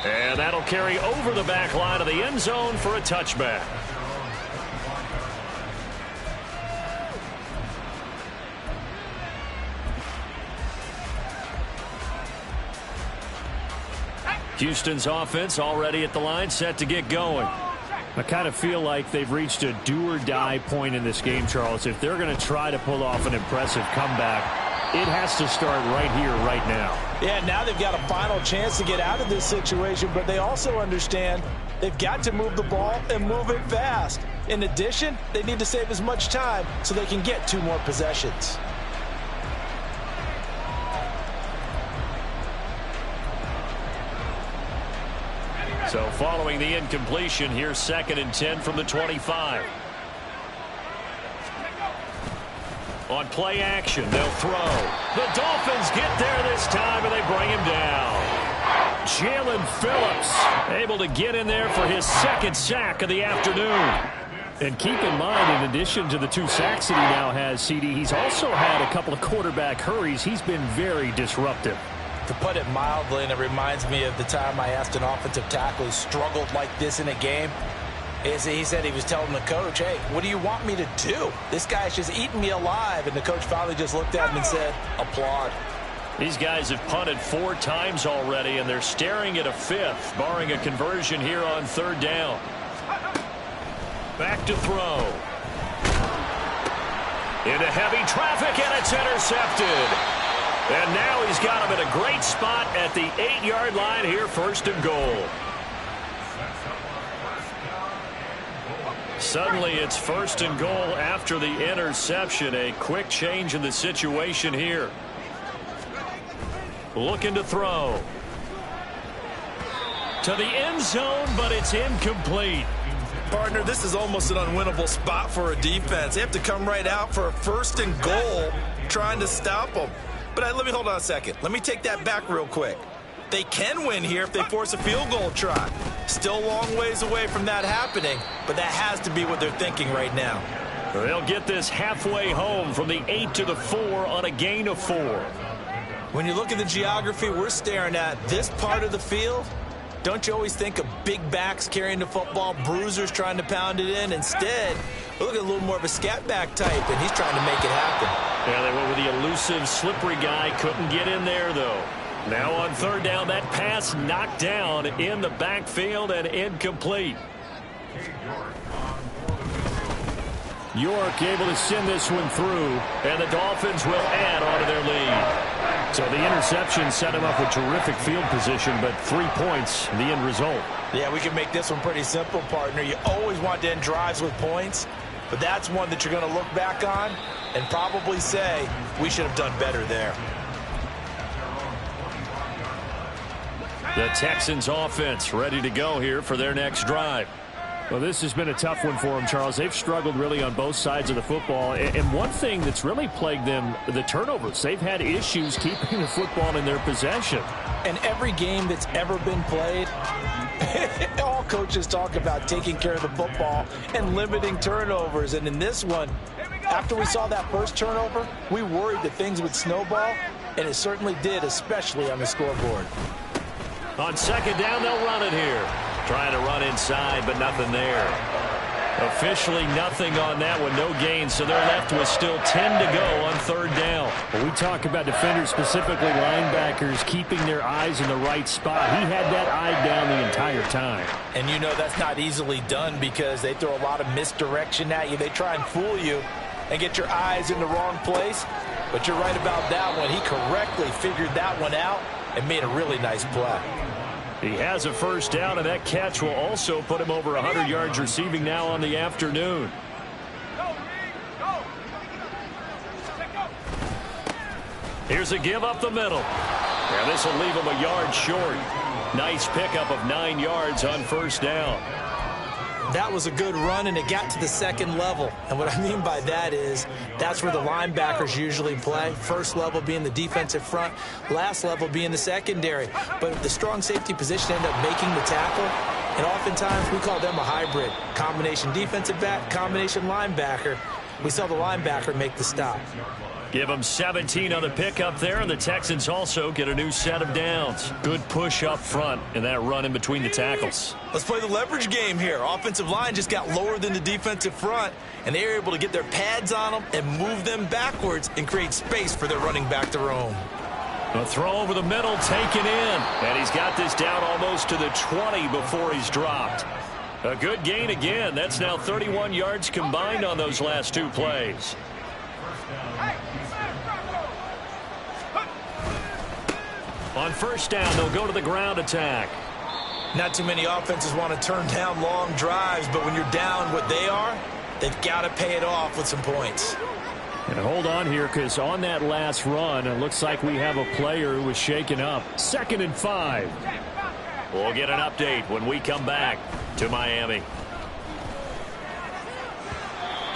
And that'll carry over the back line of the end zone for a touchback. Houston's offense already at the line, set to get going. I kind of feel like they've reached a do-or-die point in this game, Charles. If they're going to try to pull off an impressive comeback, it has to start right here, right now. Yeah, now they've got a final chance to get out of this situation, but they also understand they've got to move the ball and move it fast. In addition, they need to save as much time so they can get 2 more possessions. So following the incompletion, here's 2nd and 10 from the 25. On play action, they'll throw. The Dolphins get there this time, and they bring him down. Jalen Phillips able to get in there for his 2nd sack of the afternoon. And keep in mind, in addition to the 2 sacks that he now has, CD, he's also had a couple of quarterback hurries. He's been very disruptive. To put it mildly, and it reminds me of the time I asked an offensive tackle who struggled like this in a game. He said he was telling the coach, hey, what do you want me to do? This guy's just eating me alive. And the coach finally just looked at him and said, applaud. These guys have punted 4 times already, and they're staring at a 5th, barring a conversion here on 3rd down. Back to throw. Into heavy traffic, and it's intercepted. And now he's got him in a great spot at the 8-yard line here, 1st and goal. Suddenly it's 1st and goal after the interception. A quick change in the situation here. Looking to throw. To the end zone, but it's incomplete. Partner, this is almost an unwinnable spot for a defense. They have to come right out for a 1st and goal trying to stop them. But let me hold on a second. Let me take that back real quick. They can win here if they force a field goal try. Still a long ways away from that happening, but that has to be what they're thinking right now. They'll get this halfway home from the 8 to the 4 on a gain of 4. When you look at the geography we're staring at, this part of the field, don't you always think of big backs carrying the football, bruisers trying to pound it in? Instead, look at a little more of a scat back type, and he's trying to make it happen. Yeah, they went with the elusive, slippery guy. Couldn't get in there, though. Now on 3rd down, that pass knocked down in the backfield and incomplete. York able to send this one through, and the Dolphins will add on to their lead. So the interception set him up with terrific field position, but 3 points, the end result. Yeah, we can make this one pretty simple, partner. You always want to end drives with points, but that's one that you're going to look back on and probably say, we should have done better there. The Texans offense ready to go here for their next drive. Well, this has been a tough one for them, Charles. They've struggled really on both sides of the football. And one thing that's really plagued them, the turnovers. They've had issues keeping the football in their possession. And every game that's ever been played, all coaches talk about taking care of the football and limiting turnovers. And in this one, after we saw that first turnover, we worried that things would snowball, and it certainly did, especially on the scoreboard. On 2nd down, they'll run it here. Trying to run inside, but nothing there. Officially nothing on that one, no gain, so they're left with still 10 to go on 3rd down. When we talk about defenders, specifically linebackers, keeping their eyes in the right spot. He had that eye down the entire time. And you know that's not easily done because they throw a lot of misdirection at you. They try and fool you and get your eyes in the wrong place. But you're right about that one. He correctly figured that one out and made a really nice play. He has a 1st down, and that catch will also put him over 100 yards receiving now on the afternoon. Here's a give up the middle. And this will leave him a yard short. Nice pickup of 9 yards on 1st down. That was a good run, and it got to the second level. And what I mean by that is that's where the linebackers usually play. First level being the defensive front, last level being the secondary. But the strong safety position ended up making the tackle, and oftentimes we call them a hybrid. Combination defensive back, combination linebacker. We saw the linebacker make the stop. Give them 17 on the pickup there, and the Texans also get a new set of downs. Good push up front in that run in between the tackles. Let's play the leverage game here. Offensive line just got lower than the defensive front, and they were able to get their pads on them and move them backwards and create space for their running back to roam. A throw over the middle, taken in, and he's got this down almost to the 20 before he's dropped. A good gain again. That's now 31 yards combined on those last two plays. On first down, they'll go to the ground attack. Not too many offenses want to turn down long drives, but when you're down what they are, they've got to pay it off with some points. And hold on here, because on that last run, it looks like we have a player who was shaken up. 2nd and 5. We'll get an update when we come back to Miami.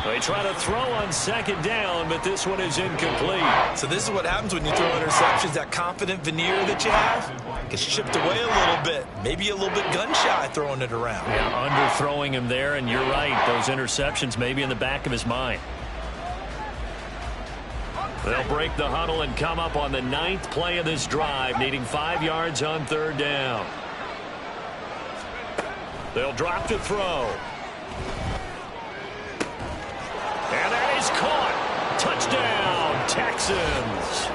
They try to throw on second down, but this one is incomplete. So this is what happens when you throw interceptions. That confident veneer that you have gets chipped away a little bit. Maybe a little bit gun-shy throwing it around. Yeah, underthrowing him there, and you're right. Those interceptions may be in the back of his mind. They'll break the huddle and come up on the 9th play of this drive, needing 5 yards on third down. They'll drop to throw. And that is caught. Touchdown, Texans.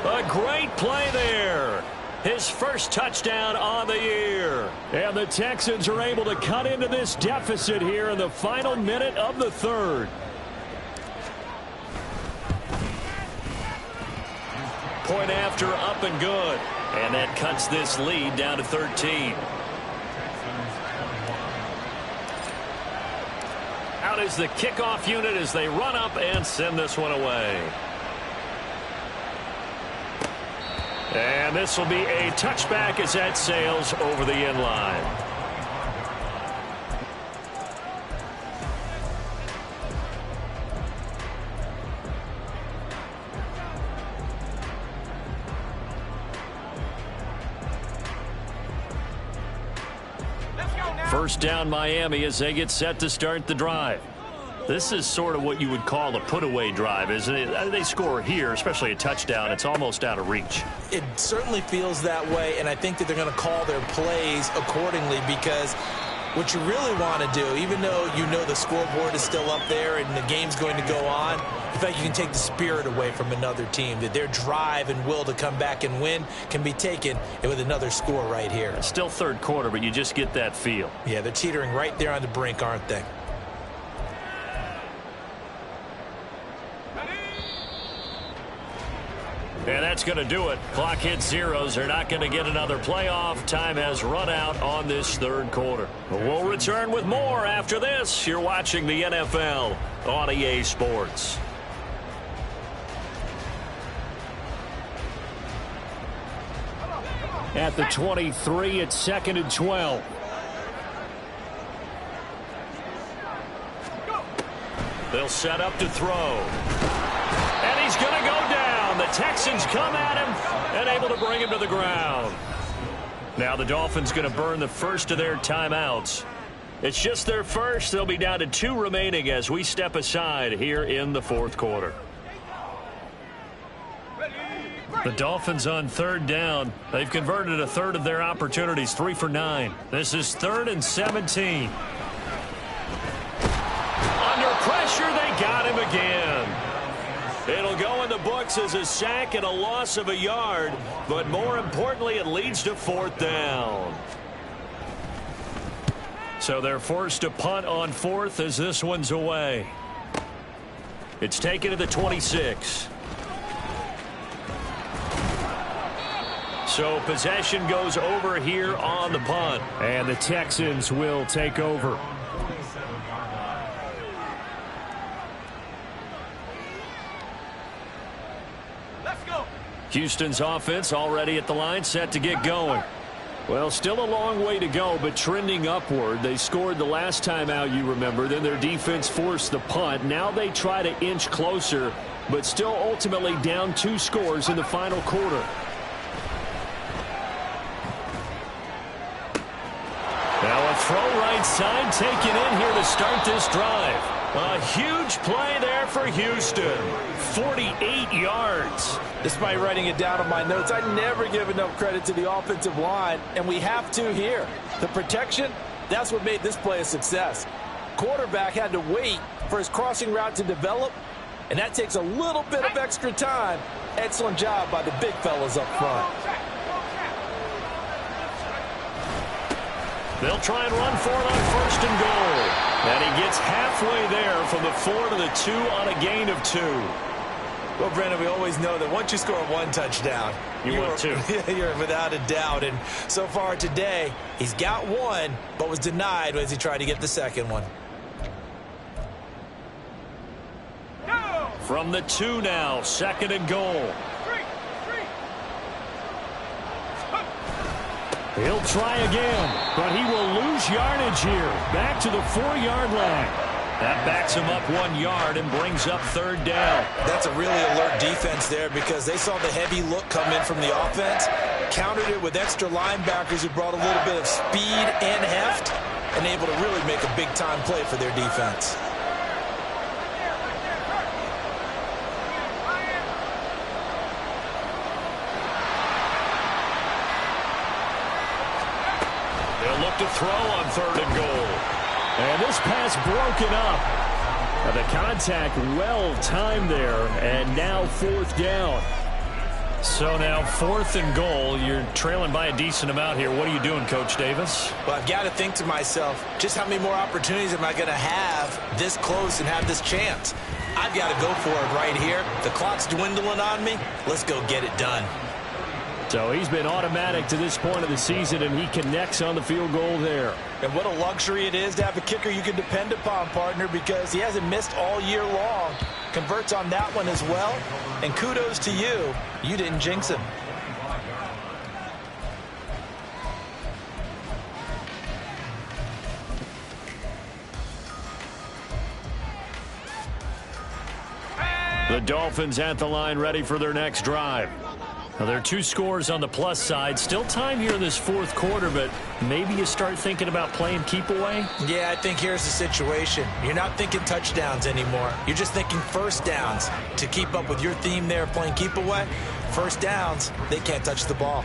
A great play there. His first touchdown on the year. And the Texans are able to cut into this deficit here in the final minute of the third. Point after, up and good. And that cuts this lead down to 13. Out is the kickoff unit as they run up and send this one away. And this will be a touchback as that sails over the end line. First down Miami as they get set to start the drive. This is sort of what you would call a put-away drive, isn't it? They score here, especially a touchdown. It's almost out of reach. It certainly feels that way, and I think that they're going to call their plays accordingly, because what you really want to do, even though you know the scoreboard is still up there and the game's going to go on, in fact, you can take the spirit away from another team, that their drive and will to come back and win can be taken with another score right here. It's still third quarter, but you just get that feel. Yeah, they're teetering right there on the brink, aren't they? And that's going to do it. Clock hits zeros. They're not going to get another playoff. Time has run out on this third quarter. We'll return with more after this. You're watching the NFL on EA Sports. At the 23, it's 2nd and 12. They'll set up to throw. And he's going to go down. The Texans come at him and able to bring him to the ground. Now the Dolphins going to burn the first of their timeouts. It's just their first. They'll be down to 2 remaining as we step aside here in the fourth quarter. The Dolphins on third down. They've converted a third of their opportunities, 3 for 9. This is 3rd and 17. Under pressure, they got him again. It'll go in the books as a sack and a loss of a yard, but more importantly, it leads to 4th down. So they're forced to punt on 4th as this one's away. It's taken to the 26. So possession goes over here on the punt. And the Texans will take over. Houston's offense already at the line, set to get going. Well, still a long way to go, but trending upward. They scored the last time out, you remember. Then their defense forced the punt. Now they try to inch closer, but still ultimately down 2 scores in the final quarter. Now a throw right side taken in here to start this drive. A huge play there for Houston. 48 yards. Despite writing it down on my notes, I never give enough credit to the offensive line, and we have to here. The protection, that's what made this play a success. Quarterback had to wait for his crossing route to develop, and that takes a little bit of extra time. Excellent job by the big fellas up front. They'll try and run for it on 1st and goal. And he gets halfway there from the 4 to the 2 on a gain of 2. Well, Brandon, we always know that once you score 1 touchdown, you want 2. You're without a doubt. And so far today, he's got 1, but was denied as he tried to get the second one. From the 2 now, 2nd and goal. He'll try again, but he will lose yardage here. Back to the 4-yard line. That backs him up 1 yard and brings up 3rd down. That's a really alert defense there because they saw the heavy look come in from the offense, countered it with extra linebackers who brought a little bit of speed and heft, and able to really make a big-time play for their defense. They'll look to throw on 3rd and goal. And this pass broken up. And the contact well timed there, and now 4th down. So now 4th and goal. You're trailing by a decent amount here. What are you doing, Coach Davis? Well, I've got to think to myself, just how many more opportunities am I going to have this close and have this chance? I've got to go for it right here. The clock's dwindling on me. Let's go get it done. So he's been automatic to this point of the season, and he connects on the field goal there. And what a luxury it is to have a kicker you can depend upon, partner, because he hasn't missed all year long. Converts on that one as well. And kudos to you. You didn't jinx him. The Dolphins at the line ready for their next drive. Now, there are 2 scores on the plus side. Still time here in this 4th quarter, but maybe you start thinking about playing keep away? Yeah, I think here's the situation. You're not thinking touchdowns anymore. You're just thinking first downs. To keep up with your theme there of playing keep away, first downs, they can't touch the ball.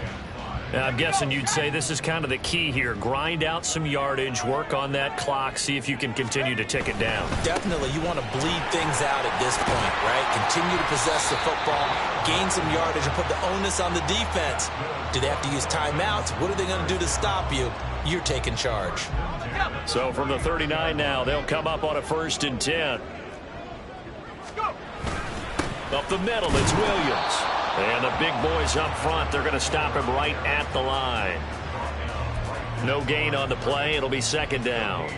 Now, I'm guessing you'd say this is kind of the key here. Grind out some yardage, work on that clock, see if you can continue to tick it down. Definitely, you want to bleed things out at this point, right? Continue to possess the football, gain some yardage, and put the onus on the defense. Do they have to use timeouts? What are they going to do to stop you? You're taking charge. So from the 39 now, they'll come up on a 1st and 10. Up the middle, it's Williams. And the big boys up front, they're going to stop him right at the line. No gain on the play. It'll be 2nd down.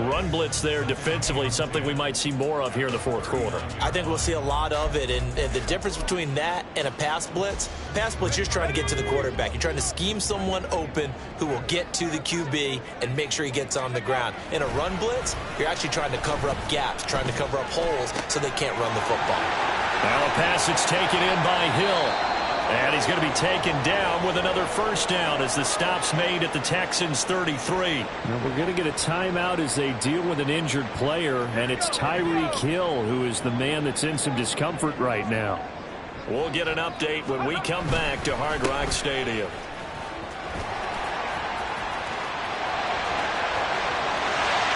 Run blitz there defensively, something we might see more of here in the 4th quarter. I think we'll see a lot of it, and the difference between that and a pass blitz, you're just trying to get to the quarterback. You're trying to scheme someone open who will get to the QB and make sure he gets on the ground. In a run blitz, you're actually trying to cover up gaps, trying to cover up holes so they can't run the football. Now a pass that's taken in by Hill. And he's going to be taken down with another 1st down as the stop's made at the Texans' 33. Now we're going to get a timeout as they deal with an injured player, and it's Tyreek Hill who is the man that's in some discomfort right now. We'll get an update when we come back to Hard Rock Stadium.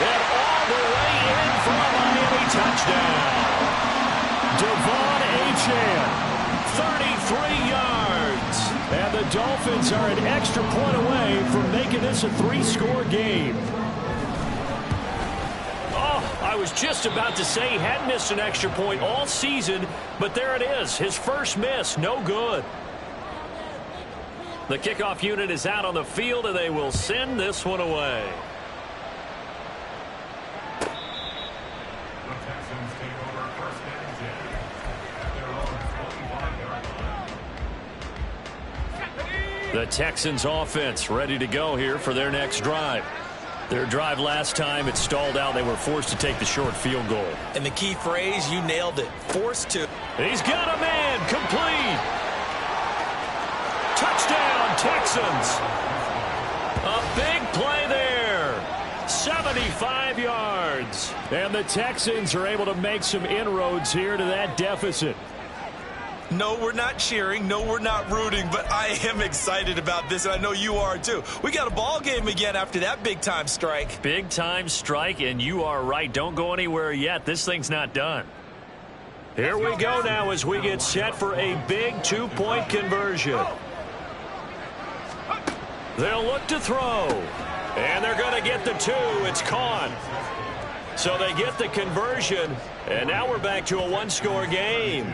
And all the way in for a Miami touchdown. Devon Achane. 33 yards. And the Dolphins are an extra point away from making this a 3-score game. Oh, I was just about to say he hadn't missed an extra point all season, but there it is. His first miss, no good. The kickoff unit is out on the field, and they will send this one away. The Texans offense ready to go here for their next drive. Their drive last time, it stalled out. They were forced to take the short field goal. And the key phrase, you nailed it. Forced to. He's got a man. Complete. Touchdown, Texans. A big play there. 75 yards. And the Texans are able to make some inroads here to that deficit. No, we're not cheering. No, we're not rooting. But I am excited about this, and I know you are too. We got a ball game again after that big-time strike. Big-time strike, and you are right. Don't go anywhere yet. This thing's not done. Here we go now as we get set for a big two-point conversion. They'll look to throw. And they're going to get the two. It's caught. So they get the conversion, and now we're back to a one-score game.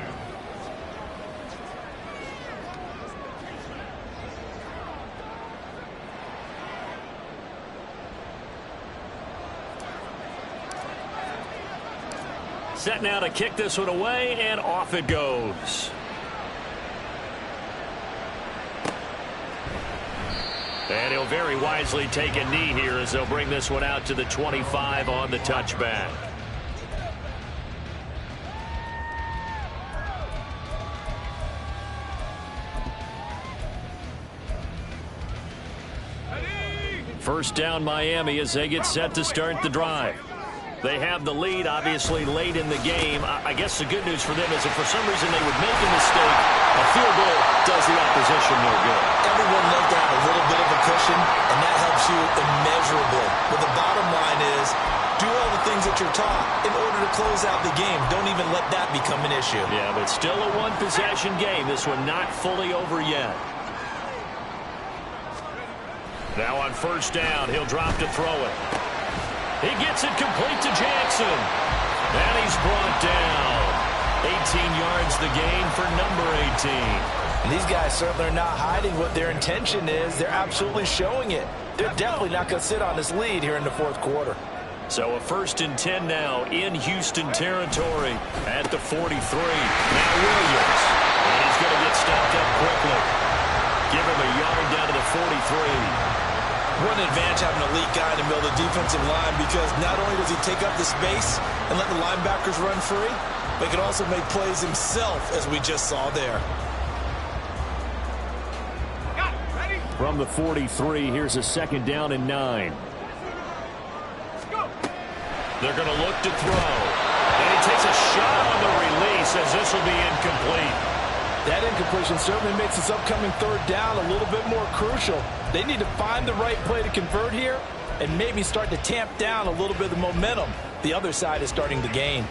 Set now to kick this one away, and off it goes. And he'll very wisely take a knee here as they'll bring this one out to the 25 on the touchback. First down Miami as they get set to start the drive. They have the lead, obviously, late in the game. I guess the good news for them is if for some reason they would make a mistake, a field goal does the opposition no good. Everyone loves to have a little bit of a cushion, and that helps you immeasurably. But the bottom line is, do all the things that you're taught in order to close out the game. Don't even let that become an issue. Yeah, but still a one-possession game. This one not fully over yet. Now on first down, he'll drop to throw it. He gets it complete to Jackson. And he's brought down. 18 yards the gain for number 18. And these guys certainly are not hiding what their intention is. They're absolutely showing it. They're definitely not going to sit on this lead here in the fourth quarter. So a 1st and 10 now in Houston territory at the 43. Now Williams. And he's going to get stopped up quickly. Give him a yard down to the 43. What an advantage having an elite guy in the middle of the defensive line, because not only does he take up the space and let the linebackers run free, but he can also make plays himself, as we just saw there. From the 43, here's a 2nd down and 9. They're going to look to throw. And he takes a shot on the release as this will be incomplete. That incompletion certainly makes this upcoming 3rd down a little bit more crucial. They need to find the right play to convert here and maybe start to tamp down a little bit of the momentum the other side is starting to gain.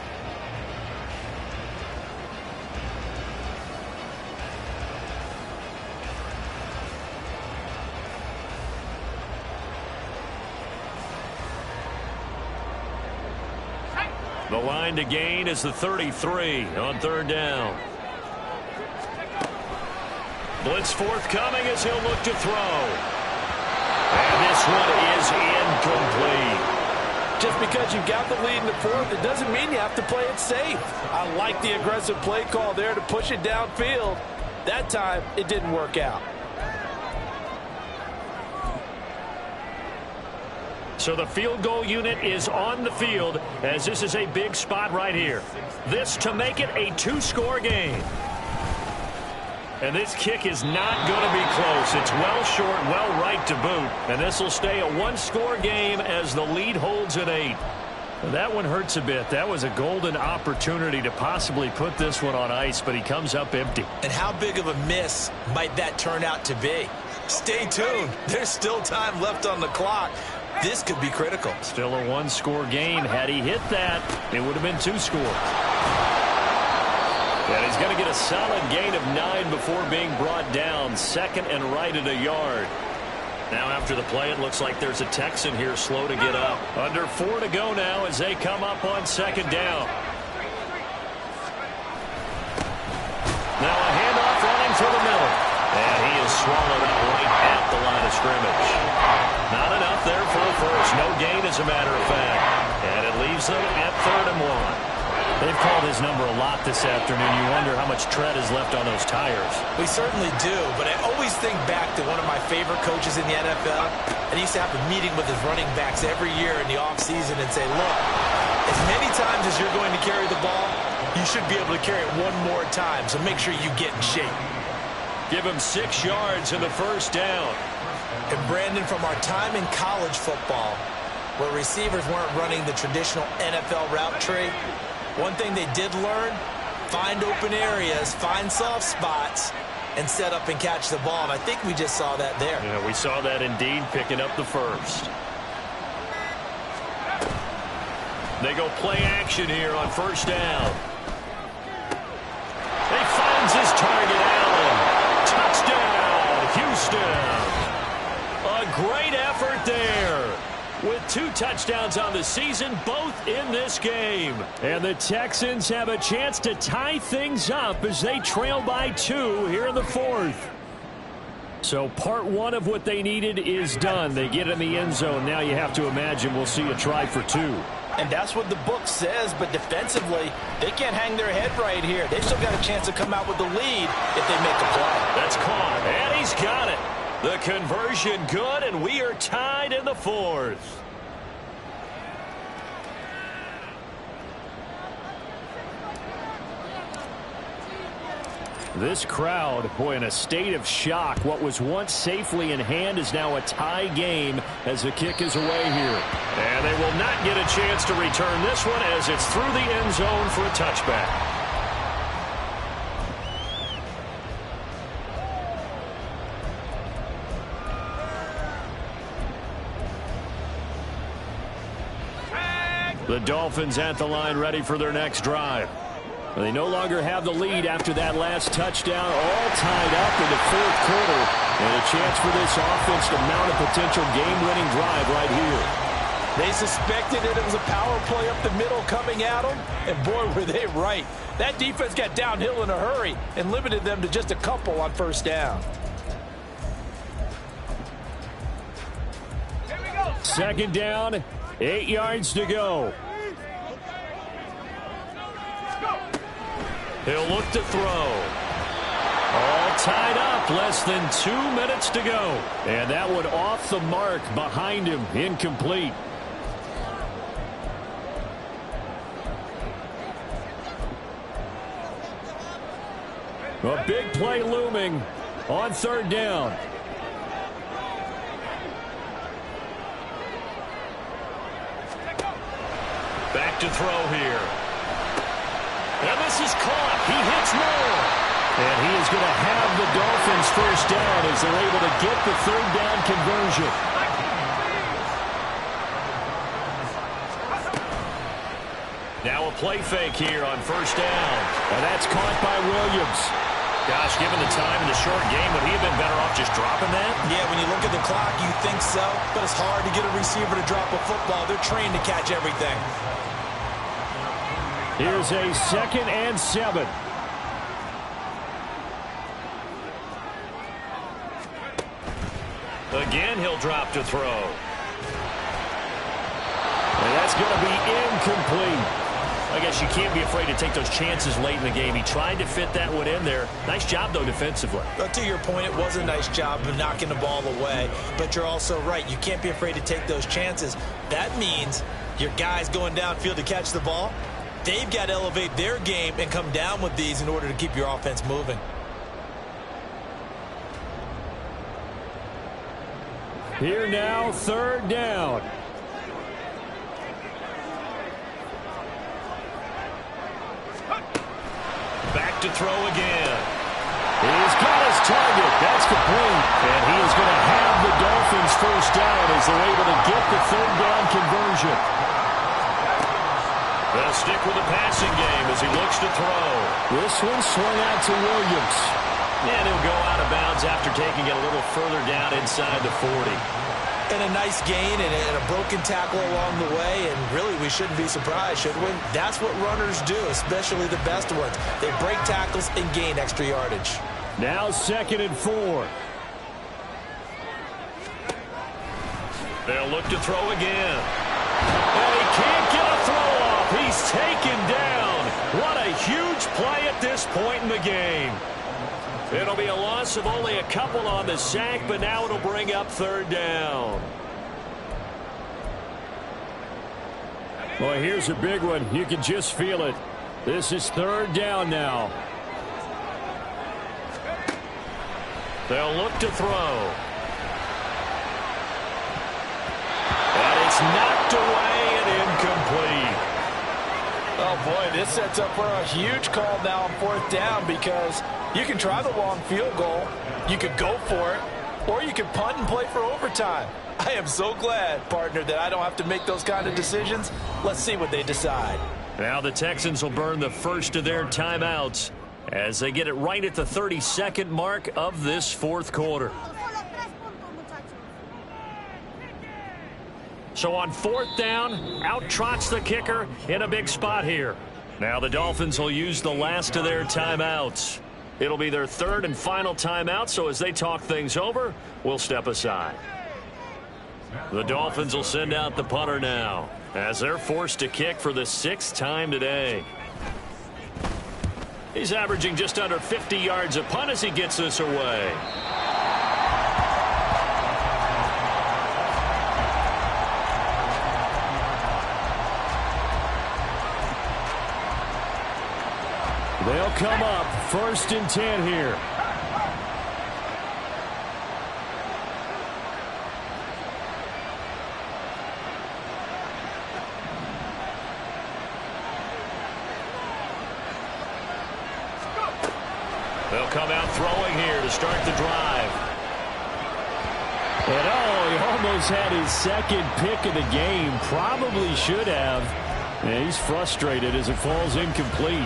The line to gain is the 33 on 3rd down. Blitz forthcoming as he'll look to throw. And this one is incomplete. Just because you've got the lead in the 4th, it doesn't mean you have to play it safe. I like the aggressive play call there to push it downfield. That time, it didn't work out. So the field goal unit is on the field as this is a big spot right here. This to make it a 2-score game. And this kick is not going to be close. It's well short, well right to boot. And this will stay a 1-score game as the lead holds at 8. That one hurts a bit. That was a golden opportunity to possibly put this one on ice, but he comes up empty. And how big of a miss might that turn out to be? Stay tuned. There's still time left on the clock. This could be critical. Still a 1-score game. Had he hit that, it would have been 2 scores. And he's going to get a solid gain of 9 before being brought down. 2nd and right at a yard. Now after the play, it looks like there's a Texan here slow to get up. Under 4 to go now as they come up on 2nd down. Now a handoff running for the middle. And he is swallowed up right at the line of scrimmage. Not enough there for a first. No gain, as a matter of fact. And it leaves them at 3rd and 1. They've called his number a lot this afternoon. You wonder how much tread is left on those tires. We certainly do, but I always think back to one of my favorite coaches in the NFL, and he used to have a meeting with his running backs every year in the offseason and say, look, as many times as you're going to carry the ball, you should be able to carry it one more time, so make sure you get in shape. Give him 6 yards in the first down. And Brandon, from our time in college football, where receivers weren't running the traditional NFL route tree, one thing they did learn, find open areas, find soft spots, and set up and catch the ball. And I think we just saw that there. Yeah, we saw that indeed, picking up the first. They go play action here on first down. He finds his target, Allen. Touchdown, Houston. A great effort there. With 2 touchdowns on the season, both in this game. And the Texans have a chance to tie things up as they trail by 2 here in the 4th. So part 1 of what they needed is done. They get in the end zone. Now you have to imagine we'll see a try for 2. And that's what the book says, but defensively, they can't hang their head right here. They've still got a chance to come out with the lead if they make a play. That's caught, and he's got it. The conversion good, and we are tied in the 4th. This crowd, boy, in a state of shock. What was once safely in hand is now a tie game as the kick is away here. And they will not get a chance to return this one as it's through the end zone for a touchback. The Dolphins at the line ready for their next drive. They no longer have the lead after that last touchdown, all tied up in the 4th quarter. And a chance for this offense to mount a potential game-winning drive right here. They suspected it was a power play up the middle coming at them, and boy, were they right. That defense got downhill in a hurry and limited them to just a couple on first down. Second down, 8 yards to go. He'll look to throw. All tied up, less than 2 minutes to go. And that one off the mark behind him, incomplete. A big play looming on 3rd down. Back to throw here. And this is caught. He hits more. And he is going to have the Dolphins first down as they're able to get the 3rd down conversion. Now a play fake here on first down. And that's caught by Williams. Gosh, given the time in the short game, would he have been better off just dropping that? Yeah, when you look at the clock, you think so, but it's hard to get a receiver to drop a football. They're trained to catch everything. Here's a 2nd and 7. Again, he'll drop to throw. And that's going to be incomplete. I guess you can't be afraid to take those chances late in the game. He tried to fit that one in there. Nice job, though, defensively. But to your point, it was a nice job of knocking the ball away. But you're also right. You can't be afraid to take those chances. That means your guys going downfield to catch the ball, they've got to elevate their game and come down with these in order to keep your offense moving. Here now, 3rd down. Back to throw again. He's got his target. That's complete. And he is going to have the Dolphins first down as they're able to get the 3rd down conversion. They'll stick with the passing game as he looks to throw. This one swung out to Williams. And he'll go out of bounds after taking it a little further down inside the 40. And a nice gain and a broken tackle along the way, and really we shouldn't be surprised, should we? That's what runners do, especially the best ones. They break tackles and gain extra yardage. Now 2nd and 4. They'll look to throw again. And he can't get a throw off. He's taken down. play at this point in the game. It'll be a loss of only a couple on the sack, but now it'll bring up third down. Boy, here's a big one. You can just feel it. This is third down now. They'll look to throw. And it's knocked away and incomplete. Oh, boy, this sets up for a huge call now on fourth down because you can try the long field goal, you could go for it, or you could punt and play for overtime. I am so glad, partner, that I don't have to make those kind of decisions. Let's see what they decide. Now the Texans will burn the first of their timeouts as they get it right at the 32nd mark of this fourth quarter. So on fourth down, out trots the kicker in a big spot here. Now the Dolphins will use the last of their timeouts. It'll be their third and final timeout, so as they talk things over, we'll step aside. The Dolphins will send out the punter now as they're forced to kick for the 6th time today. He's averaging just under 50 yards a punt as he gets this away. They'll come up 1st and 10 here. They'll come out throwing here to start the drive. And he almost had his second pick of the game. Probably should have. And he's frustrated as it falls incomplete.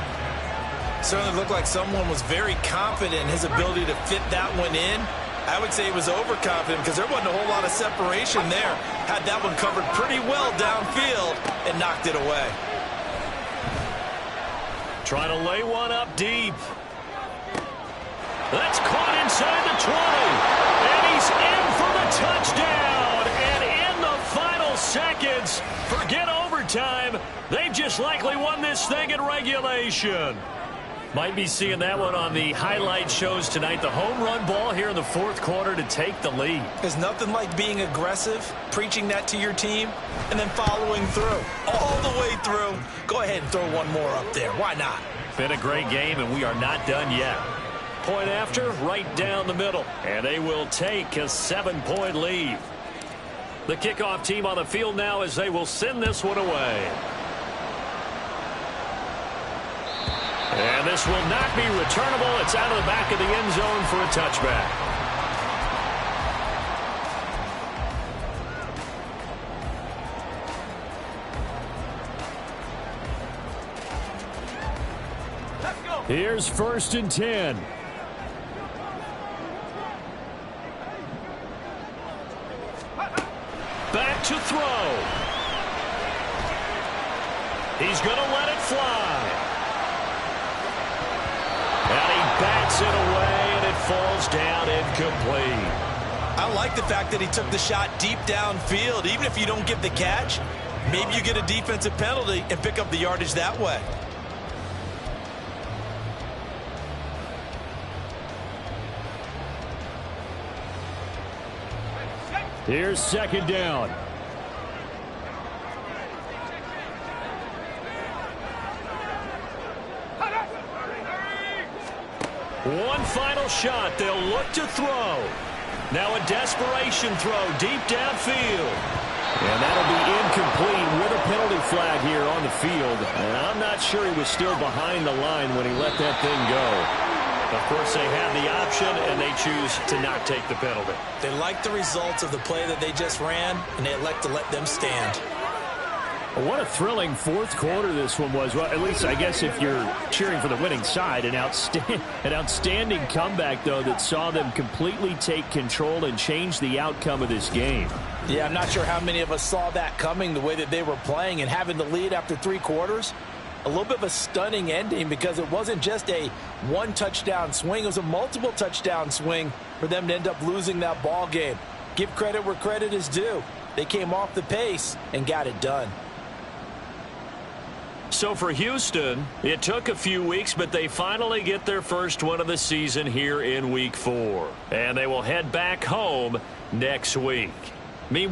Certainly looked like someone was very confident in his ability to fit that one in. I would say he was overconfident because there wasn't a whole lot of separation there. Had that one covered pretty well downfield and knocked it away. Trying to lay one up deep. That's caught inside the 20. And he's in for the touchdown. And in the final seconds, forget overtime. They just likely won this thing in regulation. Might be seeing that one on the highlight shows tonight. The home run ball here in the fourth quarter to take the lead. There's nothing like being aggressive, preaching that to your team, and then following through. All the way through. Go ahead and throw one more up there. Why not? Been a great game, and we are not done yet. Point after, right down the middle. And they will take a 7-point lead. The kickoff team on the field now as they will send this one away. And this will not be returnable. It's out of the back of the end zone for a touchback. Here's 1st and 10. Back to throw. He's going to let it fly. And he bats it away, and it falls down incomplete. I like the fact that he took the shot deep downfield. Even if you don't get the catch, maybe you get a defensive penalty and pick up the yardage that way. Here's 2nd down. One final shot. They'll look to throw. Now a desperation throw deep downfield. And that'll be incomplete with a penalty flag here on the field. And I'm not sure he was still behind the line when he let that thing go. Of course, they have the option, and they choose to not take the penalty. They like the results of the play that they just ran, and they elect to let them stand. Well, what a thrilling fourth quarter this one was. Well, at least I guess if you're cheering for the winning side, an outstanding comeback, though, that saw them completely take control and change the outcome of this game. Yeah, I'm not sure how many of us saw that coming, the way that they were playing and having the lead after 3 quarters. A little bit of a stunning ending because it wasn't just a one-touchdown swing. It was a multiple touchdown swing for them to end up losing that ball game. Give credit where credit is due. They came off the pace and got it done. So for Houston, it took a few weeks, but they finally get their first win of the season here in Week 4. And they will head back home next week. Meanwhile,